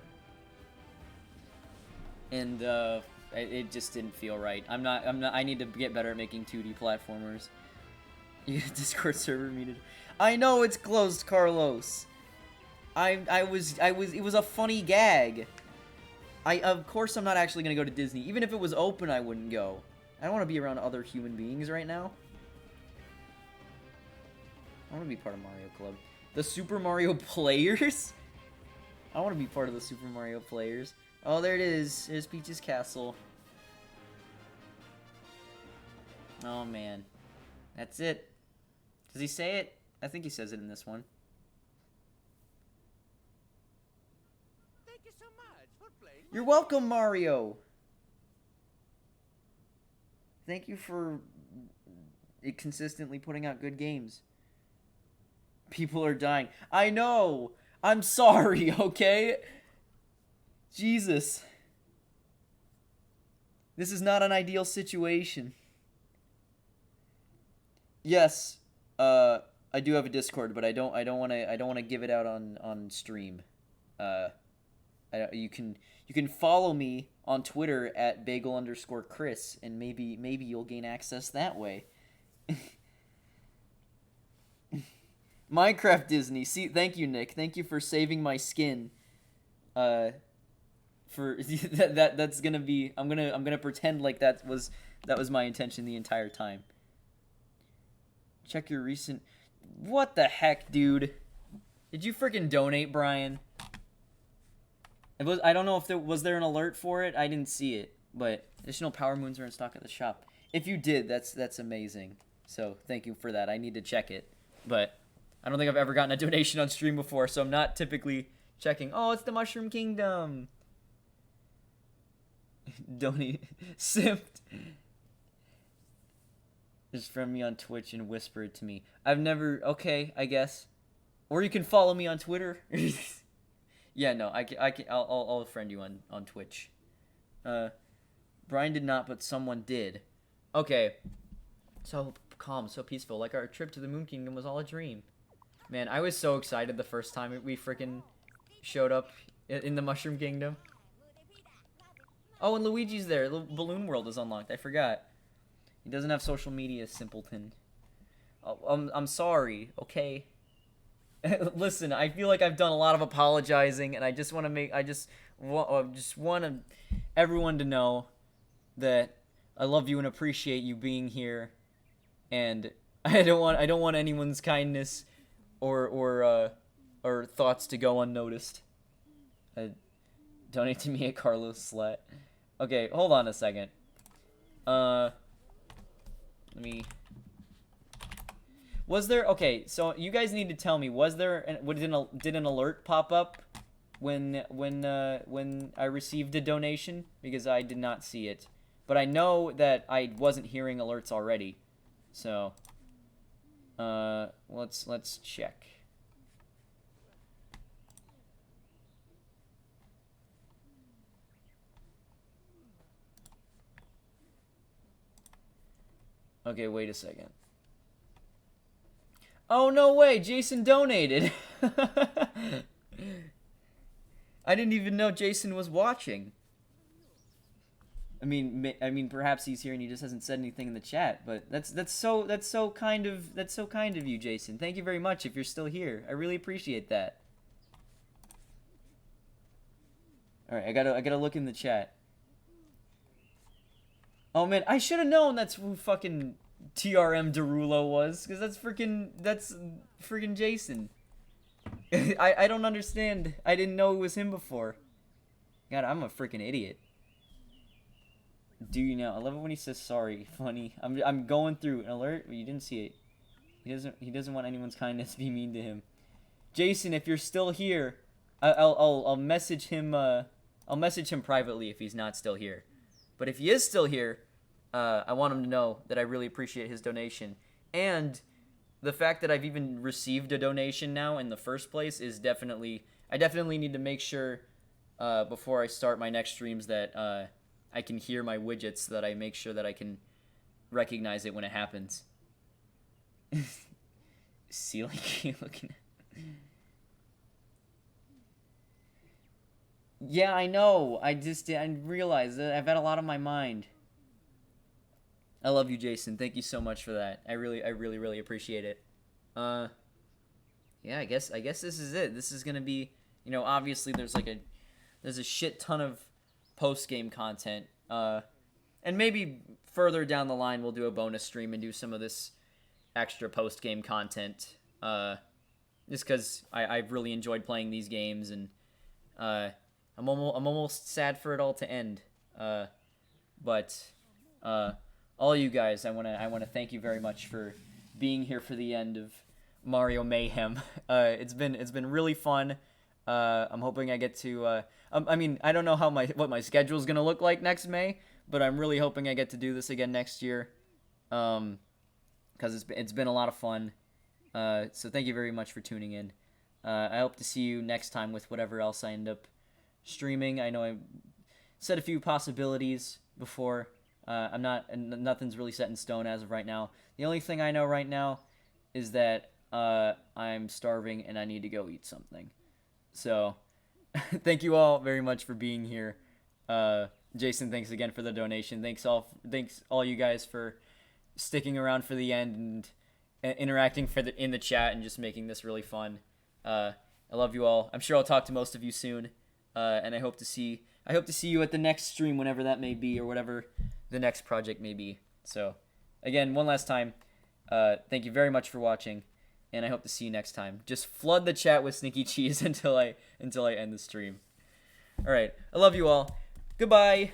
just didn't feel right. I need to get better at making 2D platformers. Discord server muted. I know it's closed, Carlos. It was a funny gag. Of course I'm not actually going to go to Disney. Even if it was open, I wouldn't go. I don't want to be around other human beings right now. I want to be part of Mario Club. The Super Mario Players? I want to be part of the Super Mario Players. Oh, there it is. There's Peach's Castle. Oh, man. That's it. Does he say it? I think he says it in this one. You're welcome, Mario! Thank you for consistently putting out good games. People are dying. I know! I'm sorry, okay? Jesus. This is not an ideal situation. Yes, I do have a Discord, but I don't want to give it out on stream. You can follow me on Twitter at bagel_Chris, and maybe you'll gain access that way. Minecraft Disney. See, thank you, Nick. Thank you for saving my skin. That's gonna be. I'm gonna pretend like that was my intention the entire time. Check your recent. What the heck, dude? Did you freaking donate, Brian? I don't know if there was an alert for it. I didn't see it, but additional power moons are in stock at the shop. If you did, that's amazing. So thank you for that. I need to check it, but I don't think I've ever gotten a donation on stream before, so I'm not typically checking. Oh, it's the Mushroom Kingdom. Donate. Simped. Just friend me on Twitch and whisper it to me. I've never. Okay, I guess. Or you can follow me on Twitter. Yeah, no, I'll friend you on Twitch. Brian did not, but someone did. Okay. So calm, so peaceful. Like our trip to the Moon Kingdom was all a dream. Man, I was so excited the first time we freaking showed up in the Mushroom Kingdom. Oh, and Luigi's there. The Balloon World is unlocked. I forgot. He doesn't have social media, simpleton. Oh, I'm sorry, okay? Listen, I feel like I've done a lot of apologizing, and I just want everyone to know that I love you and appreciate you being here, and I don't want anyone's kindness or thoughts to go unnoticed. Donate to me at Carlos Slat. Okay, hold on a second. Let me. Was there, okay, so you guys need to tell me, did an alert pop up when I received a donation? Because I did not see it. But I know that I wasn't hearing alerts already. So let's check. Okay, wait a second. Oh, no way! Jason donated! I didn't even know Jason was watching. I mean, perhaps he's here and he just hasn't said anything in the chat. But that's so kind of you, Jason. Thank you very much. If you're still here, I really appreciate that. All right, I gotta look in the chat. Oh man, I should have known that's who fucking TRM Derulo was, because that's freaking Jason. I don't understand. I didn't know it was him before. God, I'm a freaking idiot. Do you know? I love it when he says sorry. Funny. I'm going through an alert. You didn't see it. He doesn't want anyone's kindness to be mean to him. Jason, if you're still here, I'll message him. I'll message him privately if he's not still here. But if he is still here, I want him to know that I really appreciate his donation. And the fact that I've even received a donation now in the first place is definitely... I definitely need to make sure before I start my next streams that I can hear my widgets, so that I make sure that I can recognize it when it happens. See, like, you looking at... Yeah, I know. I realized that I've had a lot on my mind. I love you, Jason. Thank you so much for that. I really appreciate it. Yeah, I guess this is it. This is gonna be, you know, obviously there's a shit ton of post-game content. And maybe further down the line we'll do a bonus stream and do some of this extra post-game content. Just because I've really enjoyed playing these games, and I'm almost sad for it all to end. But all you guys, I wanna thank you very much for being here for the end of Mario Mayhem. It's been really fun. I'm hoping I get to. I mean, I don't know what my schedule's gonna look like next May, but I'm really hoping I get to do this again next year. Because it's been a lot of fun. So thank you very much for tuning in. I hope to see you next time with whatever else I end up streaming. I know I said a few possibilities before. Nothing's really set in stone as of right now. The only thing I know right now is that I'm starving and I need to go eat something. So, thank you all very much for being here. Jason, thanks again for the donation. Thanks all you guys for sticking around for the end and interacting in the chat and just making this really fun. I love you all. I'm sure I'll talk to most of you soon. And I hope to see you at the next stream, whenever that may be, or whatever the next project may be. So, again, one last time, thank you very much for watching, and I hope to see you next time. Just flood the chat with Sneaky Cheese until I end the stream. All right, I love you all. Goodbye.